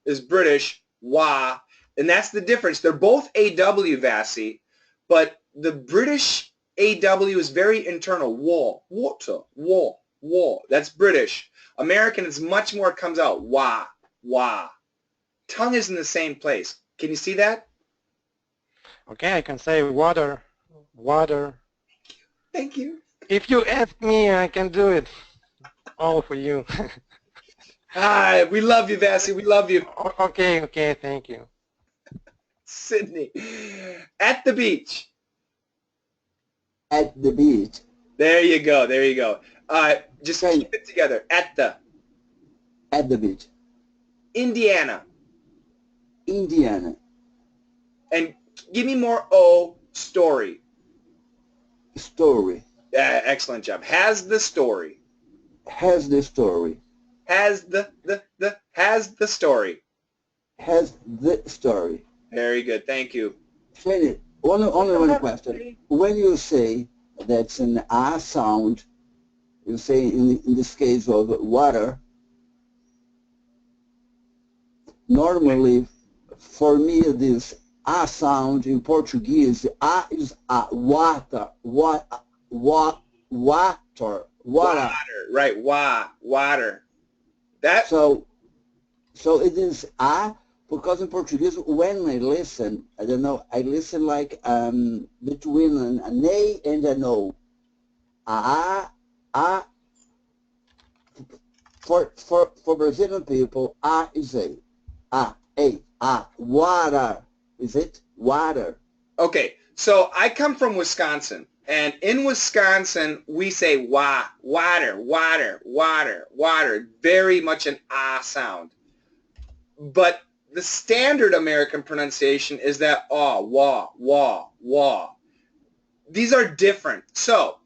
is British. Wah. And that's the difference. They're both AW, Vassie, but the British AW is very internal. Wah, water, wah, wah. That's British. American is much more comes out. Wah, wah. Tongue is in the same place. Can you see that? Okay, I can say water, water. Thank you. If you ask me, I can do it. All for you. Hi, we love you, Vassie. We love you. Okay, okay, thank you. Sydney. At the beach. At the beach. There you go. There you go. Just keep it together. At the beach. Indiana. Indiana. And give me more O. Story. Story. Excellent job. Has the story. Has the story. Has has the story. Has the story. Very good. Thank you. Shane, only one question. When you say that's an R sound, you say in this case of water, normally for me this A sound in Portuguese, A is a water, water. Right, water. That. So it is A, because in Portuguese when I listen, I don't know, I listen like between an A and an O. A. For Brazilian people, A is A. Water. Is it? Water. Okay, so I come from Wisconsin, and in Wisconsin, we say water. Very much an ah sound. But the standard American pronunciation is that wah. These are different. So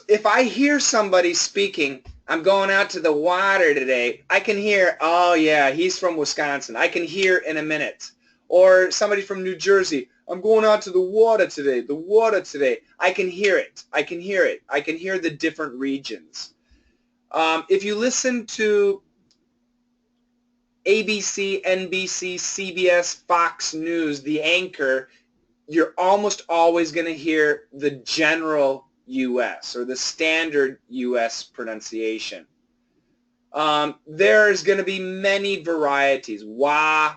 if I hear somebody speaking, I'm going out to the water today, I can hear, oh yeah, he's from Wisconsin. I can hear in a minute. Or somebody from New Jersey, I'm going out to the water today, I can hear it. I can hear the different regions. If you listen to ABC, NBC, CBS, Fox News, the anchor, you're almost always going to hear the general U.S. or the standard U.S. pronunciation. There's going to be many varieties. Wah,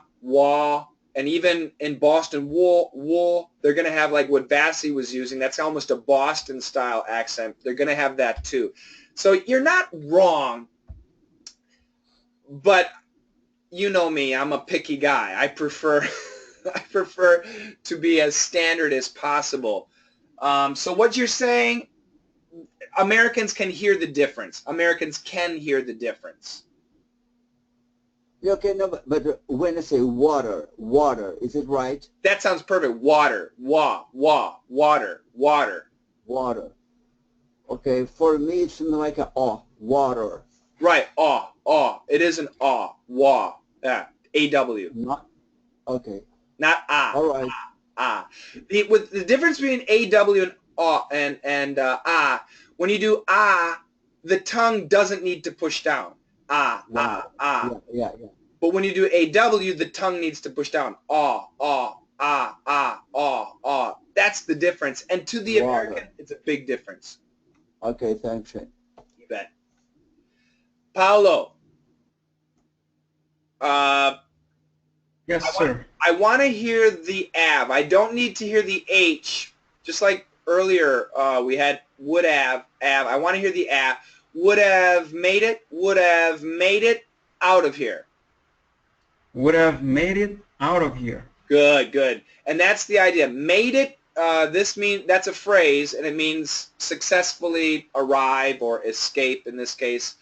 and even in Boston, wah, they're going to have like what Vassie was using. That's almost a Boston-style accent. They're going to have that too. So you're not wrong, but you know me. I'm a picky guy. I prefer to be as standard as possible. So what you're saying, Americans can hear the difference. Okay, no, but when I say water, is it right? That sounds perfect. Water, water. Okay, for me it's something like a water. Right, It is an wah. Yeah, A-W. Not, okay. Not ah. All right. With the difference between A-W and ah, when you do ah, the tongue doesn't need to push down. Ah. Yeah. But when you do A-W, the tongue needs to push down. Ah. That's the difference. And to the American, it's a big difference. Okay, thanks, Shane. You bet. Paolo. Yes, sir. I want to hear the av. I don't need to hear the H. Just like earlier we had would have, av. I want to hear the av. Would have made it out of here. Would have made it out of here. Good. And that's the idea. Made it, that's a phrase, and it means successfully arrive or escape in this case.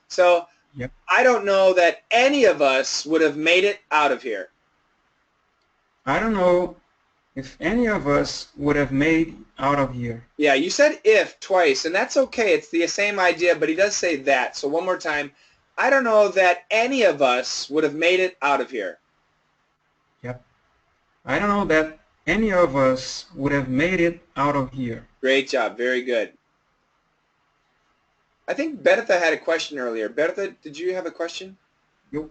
So yep. I don't know that any of us would have made it out of here. I don't know if any of us would have made out of here. Yeah, you said if twice, and that's okay. It's the same idea, but he does say that. So one more time. I don't know that any of us would have made it out of here. Yep. I don't know that any of us would have made it out of here. Great job. Very good. I think Bertha had a question earlier. Bertha, did you have a question? Yep.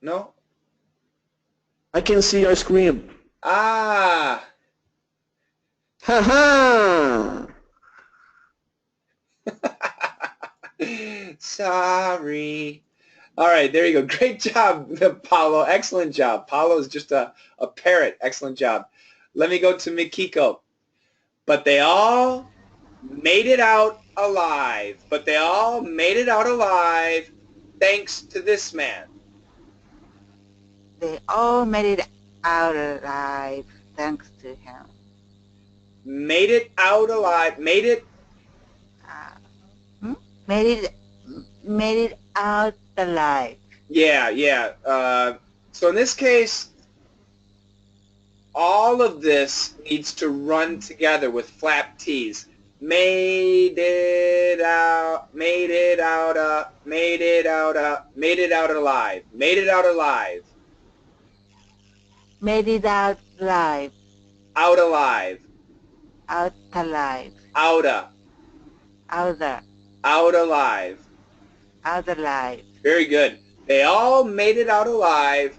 No? I can see your screen. Ah. Ha-ha! Sorry. All right, there you go. Great job, Paulo. Excellent job. Paulo is just a parrot. Excellent job. Let me go to Mikiko. But they all made it out alive. But they all made it out alive thanks to this man. They all made it out alive thanks to him. Made it out alive. Made it. Made it out alive. Yeah, yeah. So in this case, all of this needs to run together with flap T's. Made it out, made it out, made it out, made it out alive, made it out alive. Made it out alive. Out alive. Out alive. Outa. Outer. Out alive. Out alive. Very good. They all made it out alive.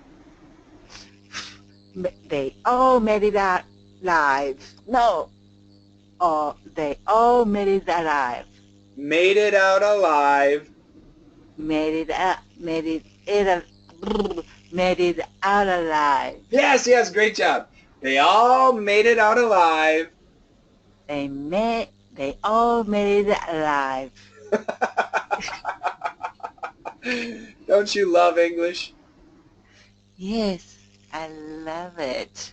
They all made it out alive. No. Oh, they all made it alive. Made it out alive. Made it out. Made it out alive. Yes, yes, great job. They all made it out alive. They all made it alive. Don't you love English? Yes, I love it.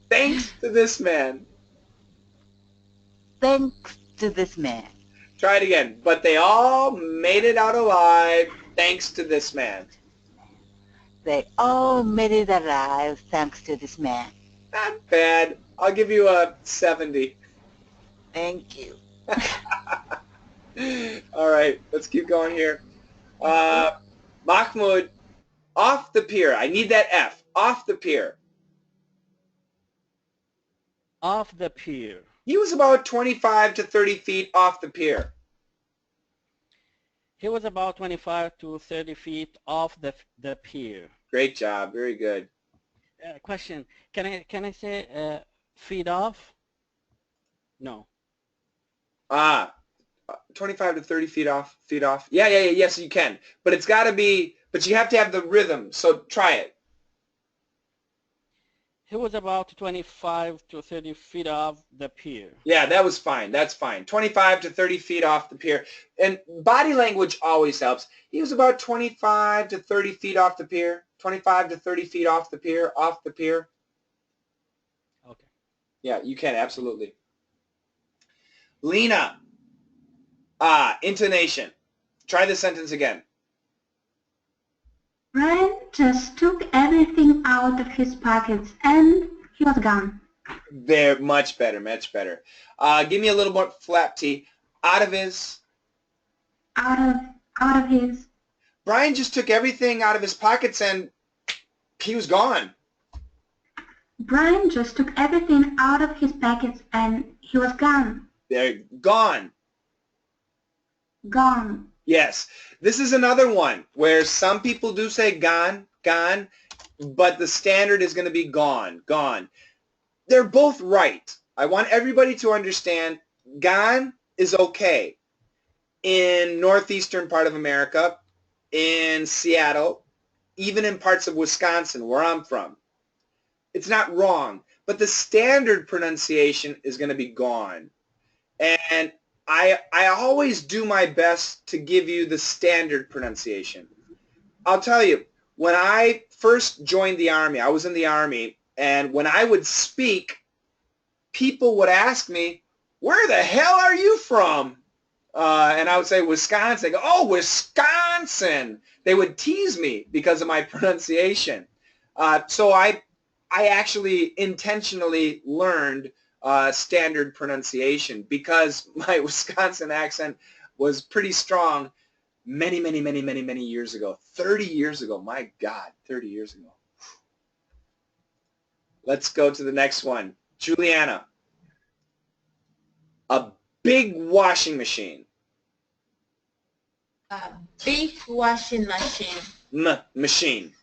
Thanks to this man. Thanks to this man. Try it again. But they all made it out alive thanks to this man. They all made it alive thanks to this man. Not bad. I'll give you a 70. Thank you. All right, let's keep going here. Mahmoud, off the pier. I need that F. Off the pier. Off the pier. He was about 25 to 30 feet off the pier. He was about 25 to 30 feet off the pier. Great job. Very good. Question. Can I say feet off? No. 25 to 30 feet off. Yeah, yes, you can. But it's got to be, but you have to have the rhythm. So try it. He was about 25 to 30 feet off the pier. Yeah, that was fine. That's fine. 25 to 30 feet off the pier. And body language always helps. He was about 25 to 30 feet off the pier. 25 to 30 feet off the pier. Off the pier. Okay. Yeah, you can. Absolutely. Lena. Intonation. Try the sentence again. Brian just took everything out of his pockets and he was gone. There, much better, much better. Give me a little more flap T. Out of his. Out of his. Brian just took everything out of his pockets and he was gone. Brian just took everything out of his pockets and he was gone. They're gone. Gone. Yes. This is another one where some people do say gone, gone, but the standard is going to be gone, gone. They're both right. I want everybody to understand gone is okay. In northeastern part of America, in Seattle, even in parts of Wisconsin, where I'm from. It's not wrong, but the standard pronunciation is going to be gone. And I always do my best to give you the standard pronunciation. I'll tell you, when I first joined the Army, I was in the Army, and when I would speak, people would ask me, where the hell are you from? and I would say Wisconsin. They go, oh, Wisconsin. They would tease me because of my pronunciation. So I actually intentionally learned standard pronunciation because my Wisconsin accent was pretty strong many years ago. 30 years ago. My God, 30 years ago. Let's go to the next one. Juliana. A big washing machine. A big washing machine. Machine.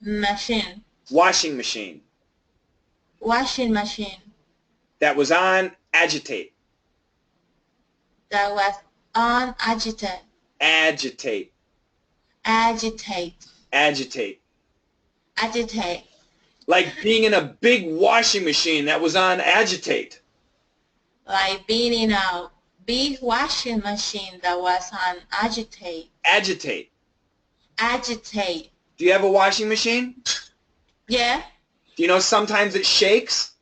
Machine. Washing machine. Washing machine. That was on agitate. That was on agitate. Agitate. Agitate. Agitate. Agitate. Like being in a big washing machine that was on agitate. Like being in a big washing machine that was on agitate. Agitate. Agitate. Do you have a washing machine? Yeah. Do you know sometimes it shakes?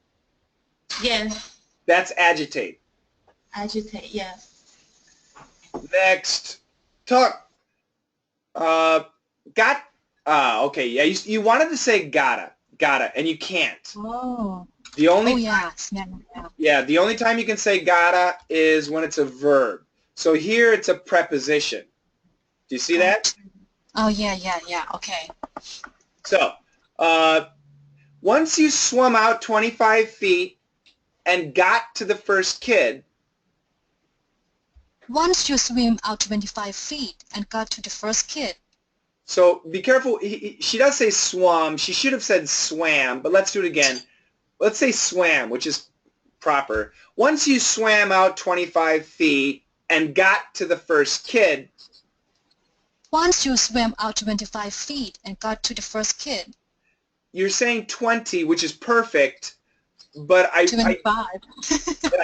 Yes. That's agitate. Agitate, yes. Next. Talk. Okay, yeah, you wanted to say gotta, and you can't. Oh. The only yes. Yeah, the only time you can say gotta is when it's a verb. So here it's a preposition. Do you see that? Oh, yeah, okay. So, once you swum out 25 feet and got to the first kid. Once you swim out 25 feet and got to the first kid. So be careful. She does say swum. She should have said swam, but let's do it again. Let's say swam, which is proper. Once you swam out 25 feet and got to the first kid. Once you swam out 25 feet and got to the first kid. You're saying 20, which is perfect, but 25.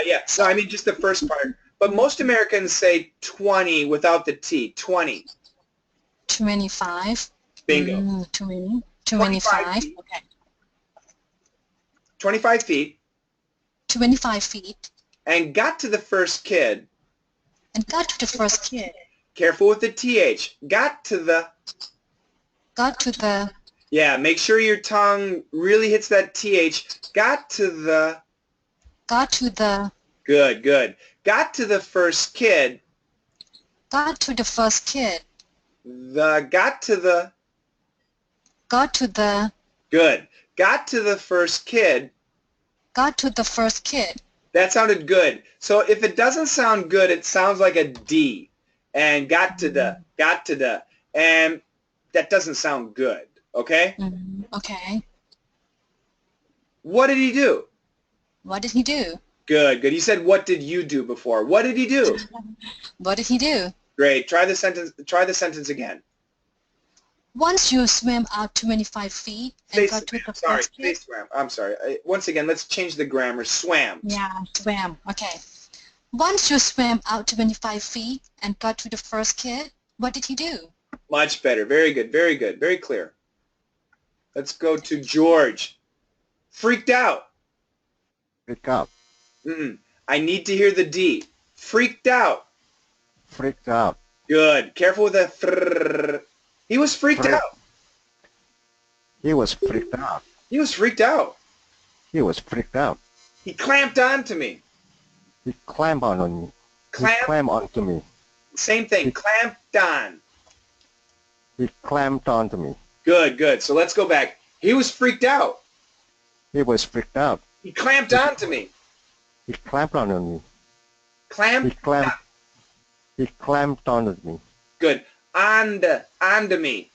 Yeah, so I mean just the first part. But most Americans say 20 without the T, 20. 25. Bingo. 25. Okay. 25 feet. 25 feet. And got to the first kid. And got to the first kid. Careful with the TH. Got to the. Yeah, make sure your tongue really hits that TH. Got to the. Good. Got to the first kid. Got to the first kid. Got to the. Good. Got to the first kid. Got to the first kid. That sounded good. So if it doesn't sound good, it sounds like a D. And got to the. And that doesn't sound good. Okay? Okay. What did he do? What did he do? Good. He said, what did you do before? What did he do? What did he do? Great. Try the sentence again. Once you swim out 25 feet and got to the first kid. Swam. I'm sorry. Once again, let's change the grammar. Swam. Yeah, swam. Okay. Once you swam out 25 feet and got to the first kid, what did he do? Much better. Very good. Very clear. Let's go to George. Freaked out. Freaked out. I need to hear the D. Freaked out. Freaked out. Good. Careful with the thrrr. He was freaked out. He was freaked out. He was freaked out. He was freaked out. He clamped onto me. He clamped on me. He clamped onto me. Same thing. Clamped on. He clamped onto me. Good. So let's go back. He was freaked out. He was freaked out. He clamped onto me. He clamped onto me. He clamped onto me. Good. Onto me.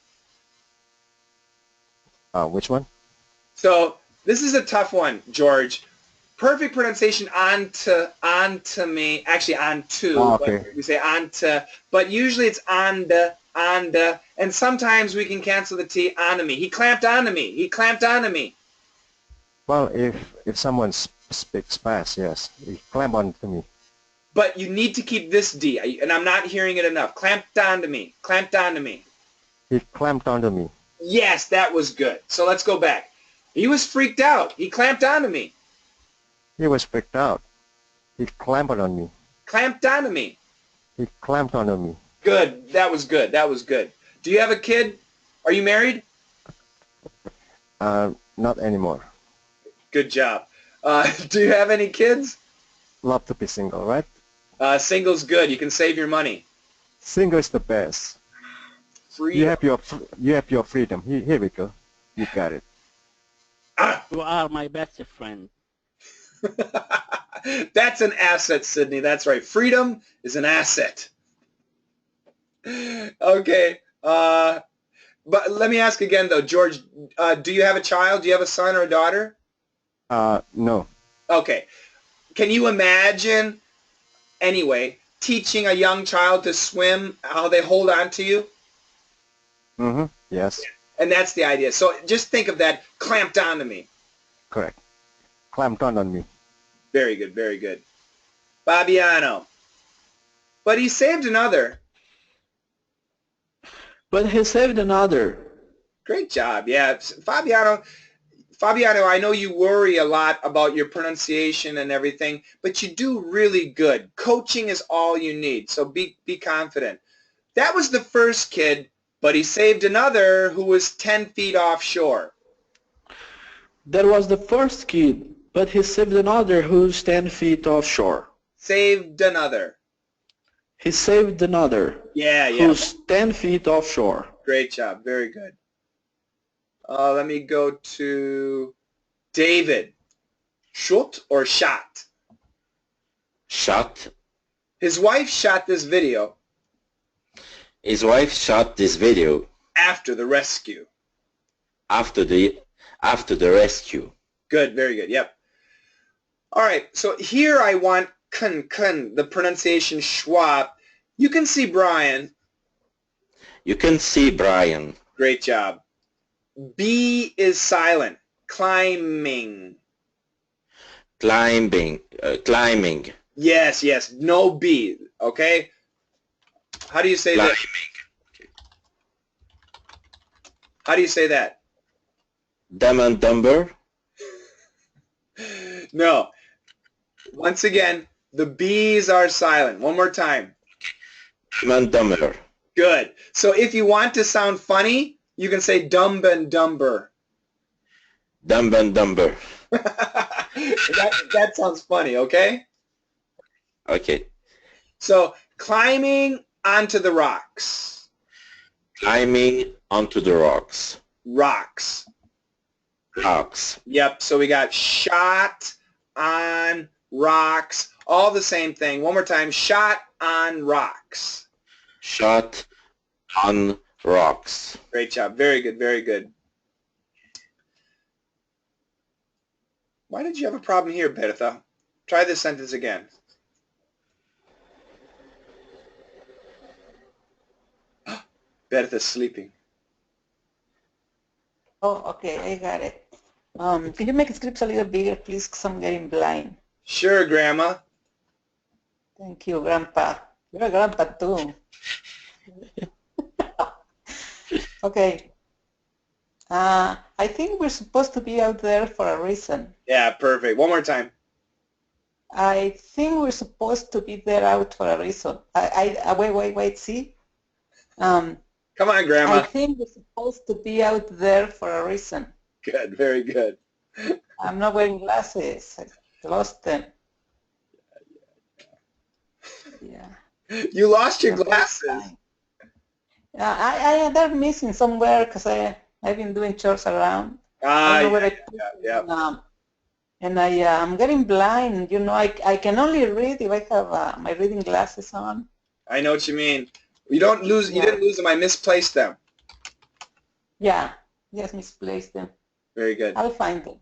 Which one? So this is a tough one, George. Perfect pronunciation onto me. Actually onto. Okay. But we say onto. But usually it's onto. And sometimes we can cancel the T onto me. He clamped onto me. He clamped onto me. Well, if someone speaks fast, yes, he clamped onto me. But you need to keep this D, and I'm not hearing it enough. Clamped onto me. Clamped onto me. He clamped onto me. Yes, that was good. So let's go back. He was freaked out. He clamped onto me. He was freaked out. He clamped on me. Clamped onto me. He clamped onto me. Good. That was good. That was good. Do you have a kid? Are you married? Not anymore. Good job. Do you have any kids? Love to be single, right? Single's good. You can save your money. Single is the best. Freedom. You have your freedom. Here we go. You got it. You are my best friend. That's an asset, Sydney. That's right. Freedom is an asset. Okay. But let me ask again, though, George, do you have a child? Do you have a son or a daughter? No. Okay. Can you imagine, anyway, teaching a young child to swim, how they hold on to you? Mm-hmm. Yes. And that's the idea. So just think of that, clamped onto me. Correct. Clamped on me. Very good, very good. Fabiano. But he saved another. But he saved another. Great job. Yeah, Fabiano, I know you worry a lot about your pronunciation and everything, but you do really good. Coaching is all you need, so be confident. That was the first kid, but he saved another who was 10 feet offshore. That was the first kid, but he saved another who's 10 feet offshore. Saved another. He saved another who's 10 feet offshore. Great job. Very good. Let me go to David. Shoot or shot? Shot. His wife shot this video. His wife shot this video. After the rescue. After the rescue. Good. Very good. Yep. All right. So here I want the pronunciation Schwab. You can see Brian. You can see Brian. Great job. B is silent. Climbing. Climbing. Climbing. Yes, yes. No B. Okay? How do you say that? How do you say that? Dumb and Dumber? No. Once again, the B's are silent. One more time. Dumb and Dumber. Good. So if you want to sound funny, you can say Dumb and Dumber. Dumb and Dumber. that sounds funny, okay? Okay. So climbing onto the rocks. Climbing onto the rocks. Rocks. Rocks. Yep. So we got shot on rocks. All the same thing. One more time. Shot on rocks. Shot on rocks. Great job. Very good. Very good. Why did you have a problem here, Bertha? Try this sentence again. Bertha's sleeping. Oh, okay, I got it. Can you make the scripts a little bigger, please, because I'm getting blind. Sure, Grandma. Thank you, Grandpa. You're a grandpa, too. Okay. I think we're supposed to be out there for a reason. Yeah, perfect. One more time. I think we're supposed to be there out for a reason. Wait, see? Come on, Grandma. I think we're supposed to be out there for a reason. Good, very good. I'm not wearing glasses. I lost them. Yeah. You lost your glasses. They're missing somewhere because I've been doing chores around. I don't know where I put them. And I'm getting blind. You know, I can only read if I have my reading glasses on. I know what you mean. You don't lose. You didn't lose them. I misplaced them. Yeah, yes, misplaced them. Very good. I'll find them.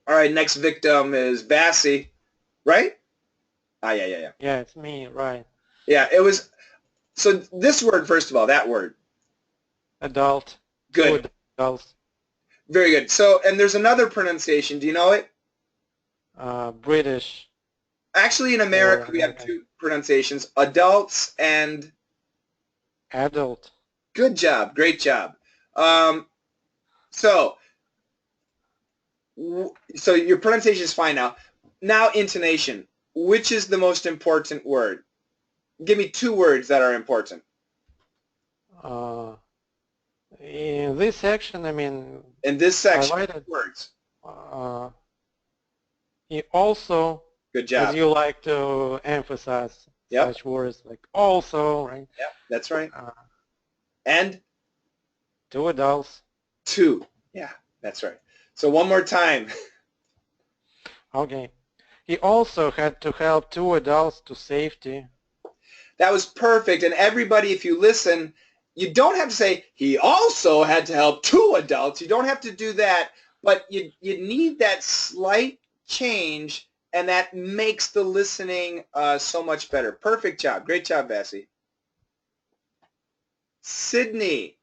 All right, next victim is Bassie, right? Yeah. Yeah, it's me, right. Yeah, it was. So this word, first of all, that word. Adult. Good. Food, adult. Very good. So, and there's another pronunciation. Do you know it? British. Actually, in America, we have two pronunciations, adults and... Adult. Good job. Great job. So your pronunciation is fine now. Now intonation. which is the most important word? Give me 2 words that are important. In this section, I mean, in this section, highlighted, words. He also, good job. as you like to emphasize such words like also, right? Yeah, that's right. And 2 adults. 2. Yeah, that's right. So one more time. Okay. He also had to help 2 adults to safety. That was perfect. And everybody, if you listen, you don't have to say, he also had to help 2 adults. You don't have to do that. But you need that slight change, and that makes the listening so much better. Perfect job. Great job, Vassie. Sydney.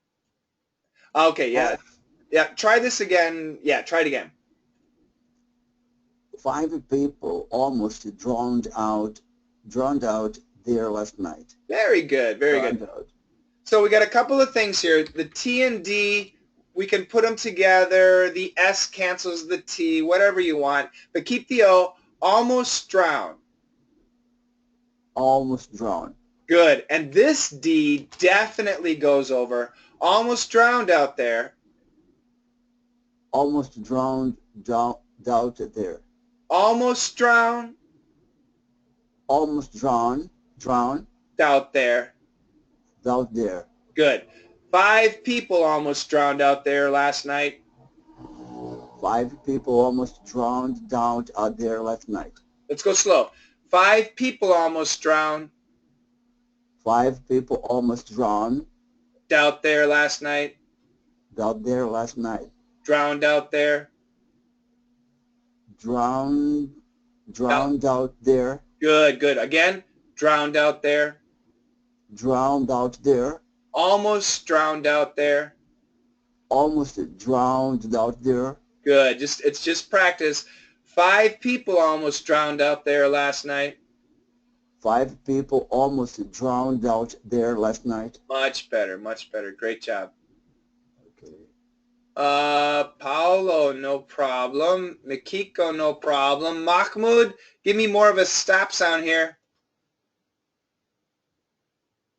Okay, yeah. Yeah, try this again. Yeah, try it again. 5 people almost drowned out there last night. Very good, very good. So we got a couple of things here. The T and D, we can put them together. The S cancels the T, whatever you want. But keep the O. Almost drowned. Almost drowned. Good. And this D definitely goes over. Almost drowned out there. Almost drowned out there. Almost drowned. Almost drowned. Out there. Out there. Good. 5 people almost drowned out there last night. 5 people almost drowned out there last night. Let's go slow. 5 people almost drowned. 5 people almost drowned. Out there last night. Out there last night. Drowned out there. Drowned out there. Good, good. Again, drowned out there. Drowned out there. Almost drowned out there. Almost drowned out there. Good. It's just practice. 5 people almost drowned out there last night. 5 people almost drowned out there last night. Much better, much better. Great job. Paolo, no problem. Mikiko, no problem. Mahmoud, give me more of a stop sound here.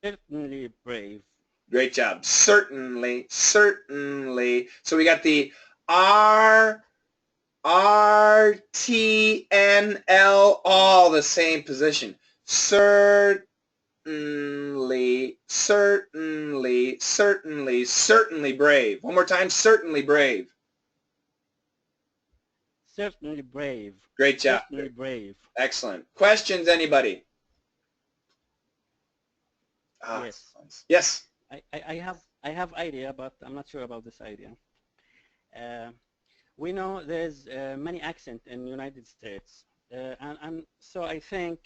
Certainly brave. Great job. Certainly, certainly. So we got the R, T, N, L, all the same position. Certainly, certainly, certainly, certainly brave. One more time, certainly brave. Certainly brave. Great job. Certainly brave. Excellent. Questions, anybody? Yes. Yes. I have idea, but I'm not sure about this idea. We know there's many accents in United States, and so I think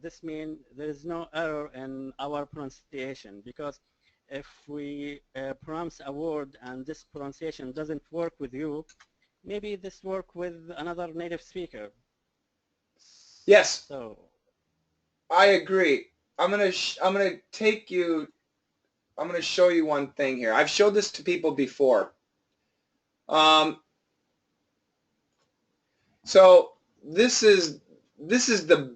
this means there is no error in our pronunciation, because if we pronounce a word and this pronunciation doesn't work with you, maybe this work with another native speaker. Yes. So I agree. I'm gonna show you one thing here. I've showed this to people before. So this is the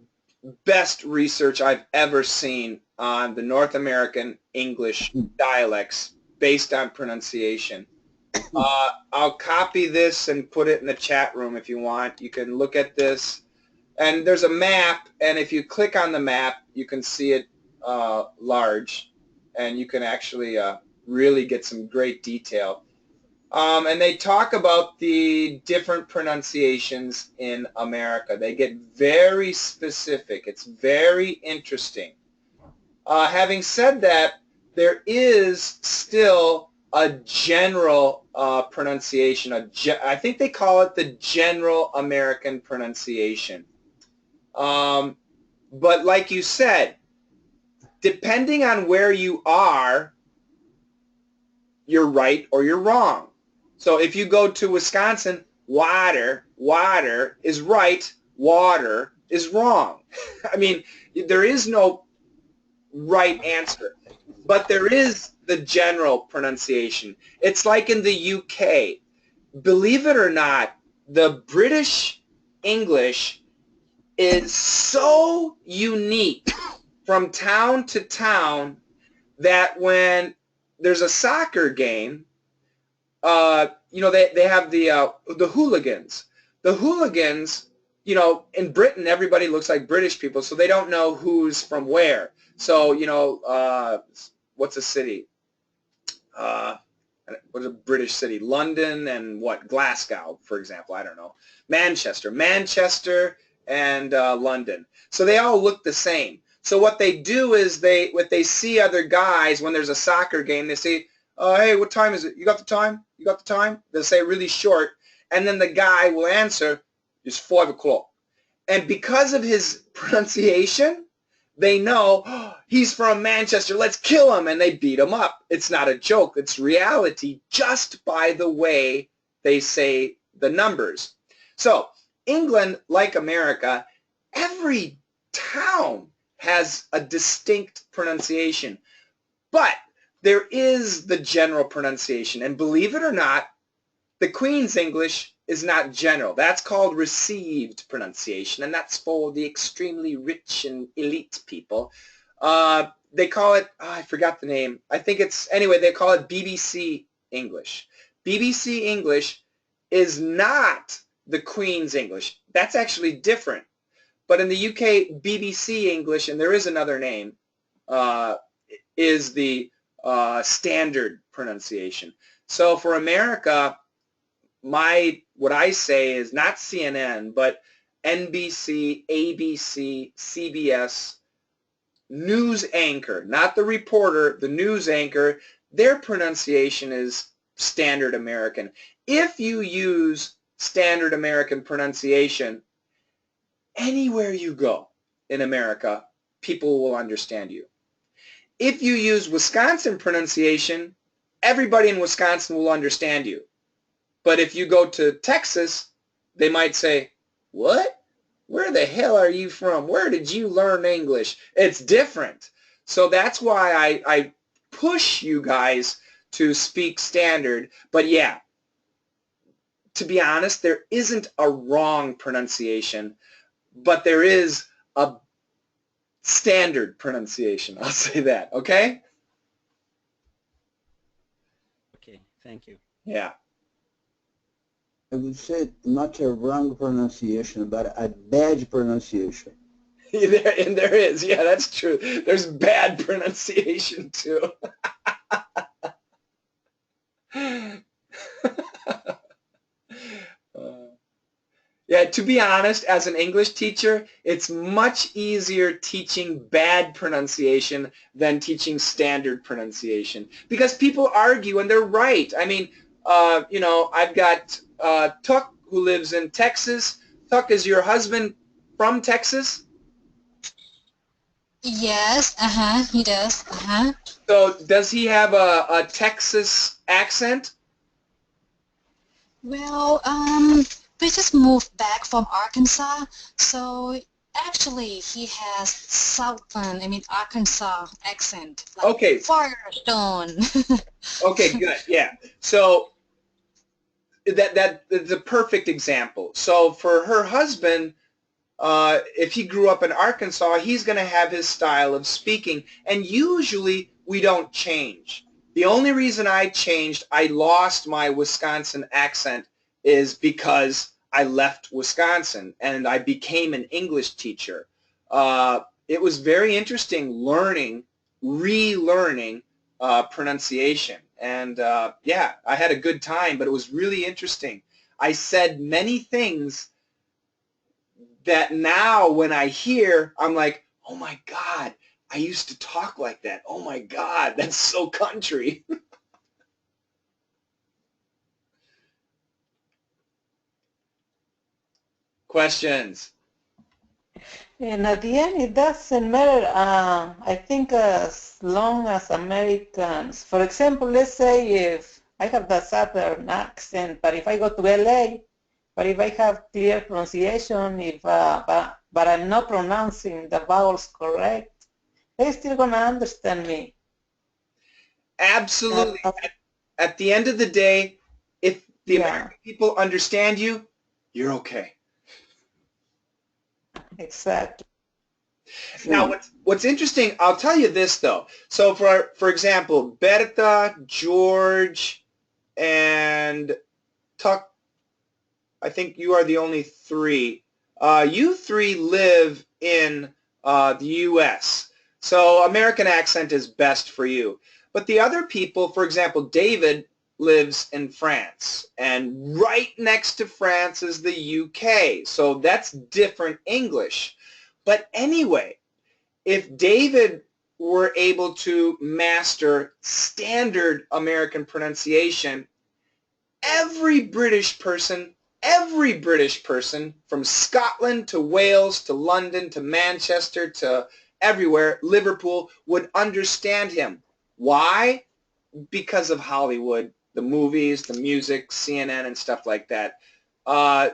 best research I've ever seen on the North American English dialects based on pronunciation. I'll copy this and put it in the chat room if you want. You can look at this. And there's a map, and if you click on the map, you can see it large, and you can actually really get some great detail. And they talk about the different pronunciations in America. They get very specific. It's very interesting. Having said that, there is still a general pronunciation. I think they call it the general American pronunciation. But like you said, depending on where you are, you're right or you're wrong. So if you go to Wisconsin, water is right, water is wrong. I mean, there is no right answer, but there is the general pronunciation. It's like in the UK. Believe it or not, the British English is so unique from town to town that when there's a soccer game, you know, they have the hooligans. The hooligans, you know, in Britain, everybody looks like British people, so they don't know who's from where. So, you know, what's a city? What's a British city? London and what? Glasgow, for example. I don't know. Manchester and London. So they all look the same. So what they do is when they see other guys, when there's a soccer game, they say, hey, what time is it? You got the time? You got the time? They'll say really short, and then the guy will answer, it's 5 o'clock. And because of his pronunciation, they know, oh, he's from Manchester, let's kill him, and they beat him up. It's not a joke. It's reality just by the way they say the numbers. So England, like America, every town has a distinct pronunciation. But there is the general pronunciation. And believe it or not, the Queen's English is not general. That's called received pronunciation, and that's for the extremely rich and elite people. They call it, oh, I forgot the name. I think it's, anyway, they call it BBC English. BBC English is not the Queen's English. That's actually different. But in the UK, BBC English, and there is another name, is the standard pronunciation. So for America, what I say is not CNN, but NBC, ABC, CBS, news anchor, not the reporter, the news anchor, their pronunciation is standard American. If you use standard American pronunciation, anywhere you go in America, people will understand you. If you use Wisconsin pronunciation, everybody in Wisconsin will understand you. But if you go to Texas, they might say, what? Where the hell are you from? Where did you learn English? It's different. So that's why I push you guys to speak standard. But yeah, to be honest, there isn't a wrong pronunciation, but there is a standard pronunciation. I'll say that, okay? Okay, thank you. Yeah. I would say not a wrong pronunciation, but a bad pronunciation. And there is, yeah, that's true. There's bad pronunciation too. Yeah, to be honest, as an English teacher, it's much easier teaching bad pronunciation than teaching standard pronunciation because people argue and they're right. I mean, you know, I've got Tuck who lives in Texas. Tuck, is your husband from Texas? Yes, he does, So does he have a Texas accent? Well, we just moved back from Arkansas, so actually he has southern, Arkansas accent. Like Okay. far down. Okay, good. Yeah. So that's a perfect example. So for her husband, if he grew up in Arkansas, he's going to have his style of speaking, and usually we don't change. The only reason I changed, I lost my Wisconsin accent, is because I left Wisconsin and I became an English teacher. It was very interesting relearning pronunciation. And yeah, I had a good time, but it was really interesting. I said many things that now when I hear, I'm like, oh my God, I used to talk like that. Oh my God, that's so country. Questions? And at the end, it doesn't matter, I think, as long as Americans, for example, let's say if I have the Southern accent, but if I go to LA, but if I have clear pronunciation, but I'm not pronouncing the vowels correct, they're still going to understand me. Absolutely. At the end of the day, if the American people understand you, you're okay. Exactly. Now, what's interesting, I'll tell you this though. So for example, Berta, George, and Tuck, I think you are the only three. You three live in the U.S., so American accent is best for you. But the other people, for example, David lives in France, and right next to France is the UK, so that's different English. But anyway, if David were able to master standard American pronunciation, every British person from Scotland to Wales to London to Manchester to everywhere, Liverpool, would understand him. Why? Because of Hollywood, the movies, the music, CNN, and stuff like that.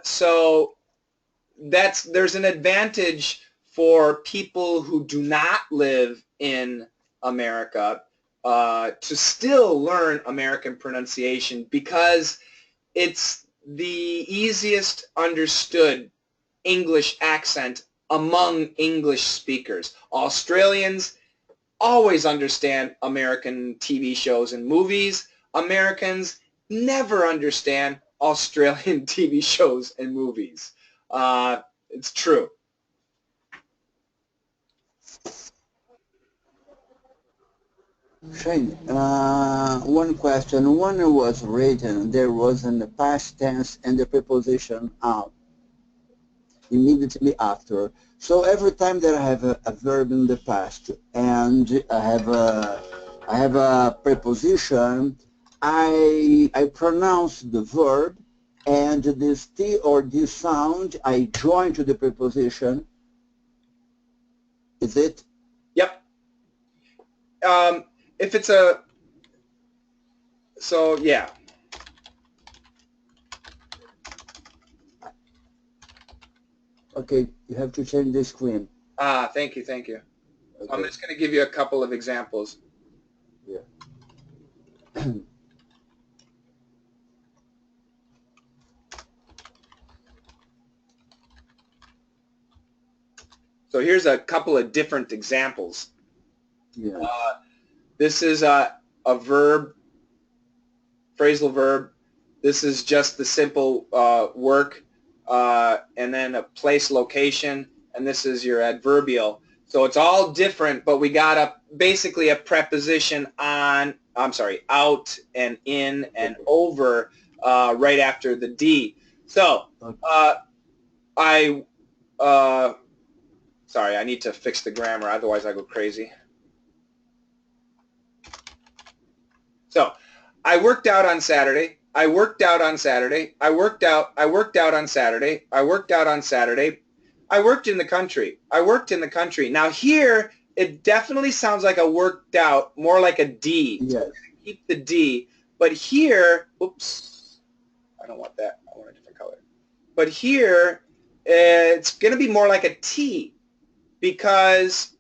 So there's an advantage for people who do not live in America to still learn American pronunciation, because it's the easiest understood English accent among English speakers. Australians always understand American TV shows and movies. Americans never understand Australian TV shows and movies. It's true. Shane, one question. When it was written, there was in the past tense and the preposition out immediately after. So every time that I have a verb in the past and I have a preposition, I pronounce the verb, and this T or this sound I join to the preposition. Is it? Yep. If it's a, so yeah. Okay, you have to change the screen. Thank you, thank you. Okay. I'm just going to give you a couple of examples. Yeah. So here's a couple of different examples. Yeah. This is a verb, phrasal verb. This is just the simple work, and then a place, location, and this is your adverbial. So it's all different, but we got basically a preposition on, I'm sorry, out and in and over right after the D. So sorry, I need to fix the grammar, otherwise I go crazy. So, I worked out on Saturday. I worked out on Saturday. I worked out on Saturday. I worked out on Saturday. I worked in the country. I worked in the country. Now here, it definitely sounds like a worked out, more like a D. Yes. So keep the D. But here, oops, I don't want that. I want a different color. But here, it's going to be more like a T, because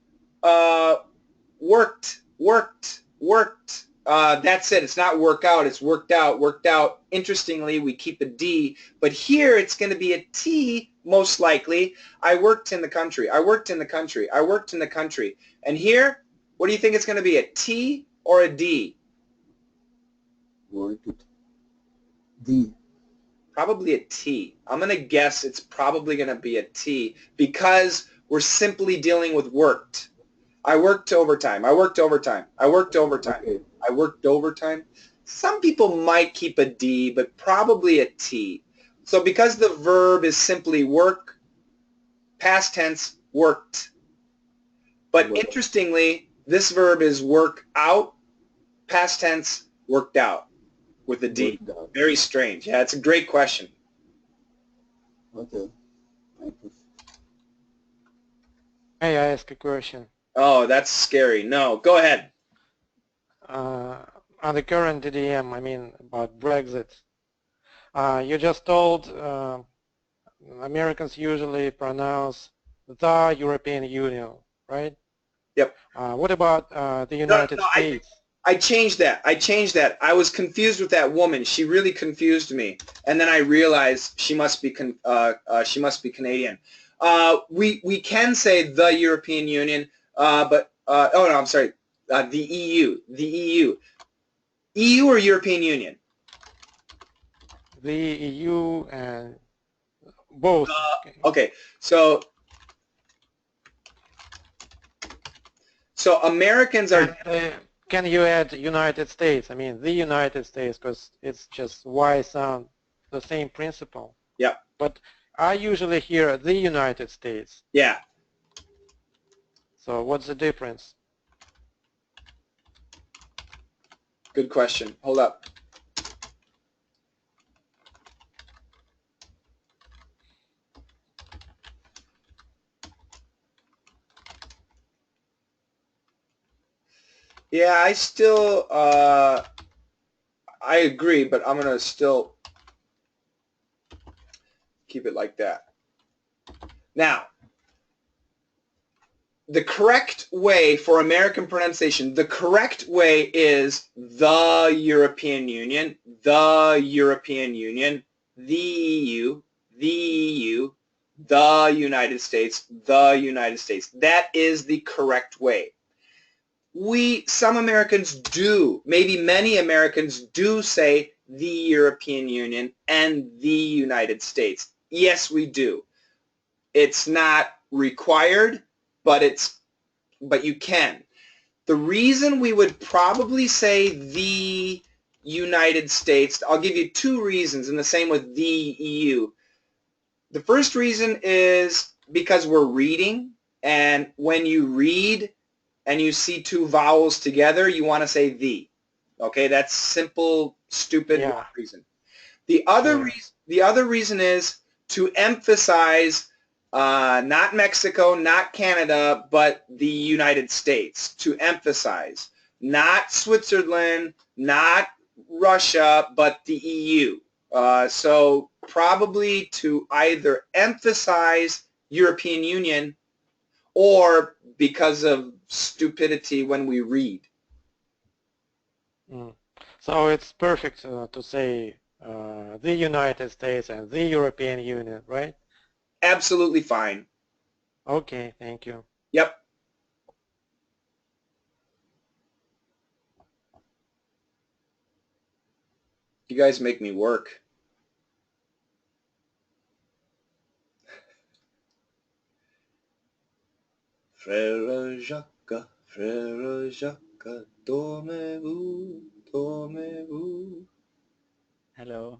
worked. That's it. It's not work out. It's worked out. Interestingly, we keep a D, but here it's going to be a T, most likely. I worked in the country. I worked in the country. I worked in the country. And here, what do you think it's going to be, a T or a D? Worked. D. Probably a T. I'm going to guess it's probably going to be a T, because we're simply dealing with worked. I worked overtime. I worked overtime. I worked overtime. Okay. I worked overtime. Some people might keep a D, but probably a T. So because the verb is simply work, past tense, worked. But interestingly, this verb is work out, past tense, worked out, with a D. Very strange. Yeah, it's a great question. Okay. Thank you. May I ask a question? Oh, that's scary. No, go ahead. On the current DDM, I mean about Brexit, you just told Americans usually pronounce the European Union, right? Yep. What about the United States? I changed that. I was confused with that woman. She really confused me, and then I realized she must be Canadian. We can say the European Union, but oh no, I'm sorry, the EU, the EU, EU or European Union. The EU and both. Okay, so Americans are. Can you add United States? I mean, the United States, because it's just Y sound, the same principle. Yeah. But I usually hear the United States. Yeah. So what's the difference? Good question. Hold up. Yeah, I still, I agree, but I'm going to still keep it like that. Now, the correct way for American pronunciation, the correct way is the European Union, the European Union, the EU, the EU, the United States, the United States. That is the correct way. Some Americans do, maybe many Americans do say the European Union and the United States. Yes, we do. It's not required, but you can. The reason we would probably say the United States, I'll give you two reasons, and the same with the EU. The first reason is because we're reading, and when you read and you see two vowels together, you want to say the. Okay, that's simple, stupid reason. The other reason is to emphasize not Mexico, not Canada, but the United States, to emphasize. Not Switzerland, not Russia, but the EU. So probably to either emphasize European Union or because of stupidity when we read. So it's perfect to say the United States and the European Union, right? Absolutely fine. Okay, thank you. Yep. You guys make me work. Frère Jacques, dormez-vous, dormez-vous. Hello.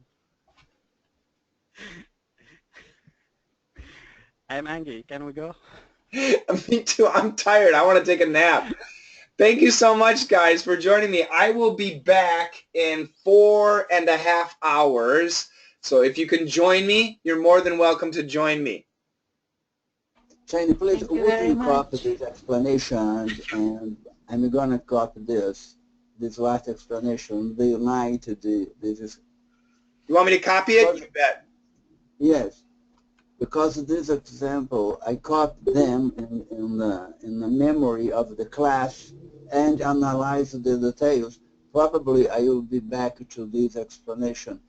I'm angry. Can we go? Me too. I'm tired. I want to take a nap. Thank you so much, guys, for joining me. I will be back in 4.5 hours. So if you can join me, you're more than welcome to join me. Shani, please, would you copy these explanations, and I'm going to copy this last explanation, the United, this is... You want me to copy it? You bet. Yes, because this example, I copied them in the memory of the class and analyze the details. Probably I will be back to this explanation.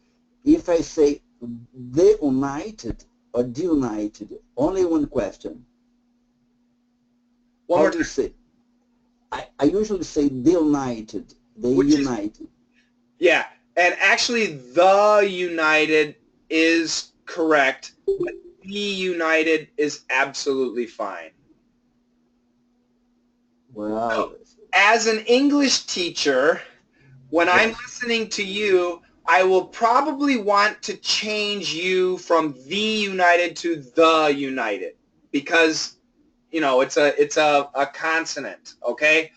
If I say the United or the United, only one question. One more time. Say? I usually say the United, the United. Yeah, and actually the United is correct, but the United is absolutely fine. Well, so, as an English teacher, when I'm listening to you, I will probably want to change you from the United to the United because, you know, it's a consonant, okay?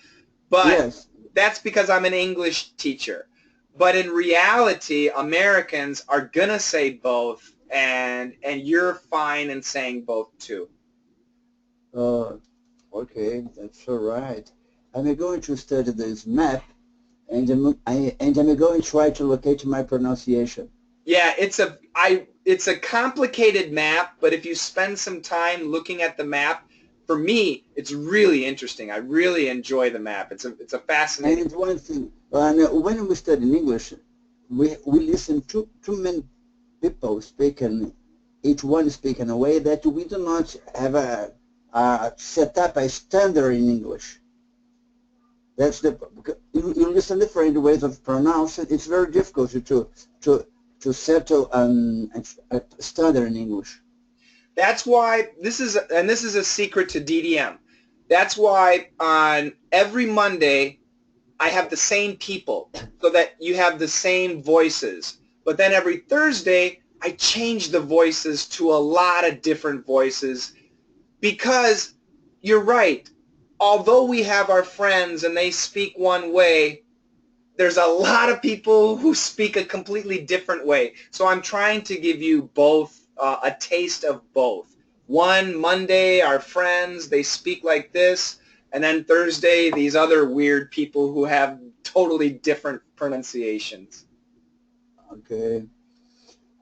But that's because I'm an English teacher. But in reality, Americans are going to say both, and you're fine in saying both too. Okay, that's all right. I'm going to study this map, and I'm going to try to locate my pronunciation. Yeah, it's a complicated map, but if you spend some time looking at the map, for me, it's really interesting. I really enjoy the map. It's a fascinating. And it's one thing. When we study in English, we listen to too many people speaking each one speak in a way that we do not have set up a standard in English. That's you listen to different ways of pronounce it. It's very difficult to settle a standard in English. That's why this is a secret to DDM. That's why on every Monday I have the same people so that you have the same voices. But then every Thursday I change the voices to a lot of different voices because you're right. Although we have our friends and they speak one way, there's a lot of people who speak a completely different way. So I'm trying to give you both a taste of both. One Monday, our friends, they speak like this, and then Thursday, these other weird people who have totally different pronunciations. Okay.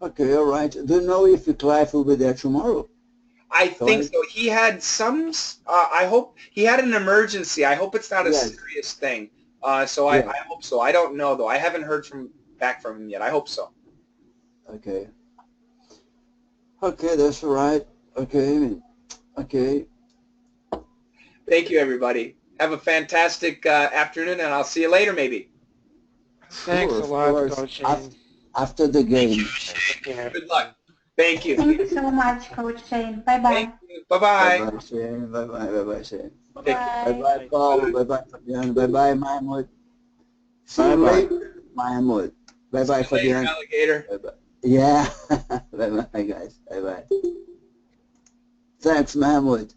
Okay, all right. Do you know if Clive will be there tomorrow? I think so. He had some, I hope, he had an emergency. I hope it's not a serious thing. So I hope so. I don't know, though. I haven't heard back from him yet. I hope so. Okay. Okay, that's all right. Okay. Okay. Thank you, everybody. Have a fantastic afternoon, and I'll see you later, maybe. Thanks a lot, Coach Shane. After the game. Good luck. Thank you. Thank you so much, Coach Shane. Bye-bye. Bye-bye. Bye-bye, Shane. Bye-bye. Bye-bye, Shane. Bye-bye. Bye-bye, Paul. Bye-bye, Fabian. Bye-bye, Mahmoud. See you later, Mahmoud. Bye-bye, Fabian. Alligator. Bye-bye. Yeah. Bye-bye, guys. Bye-bye. Thanks, Mahmoud.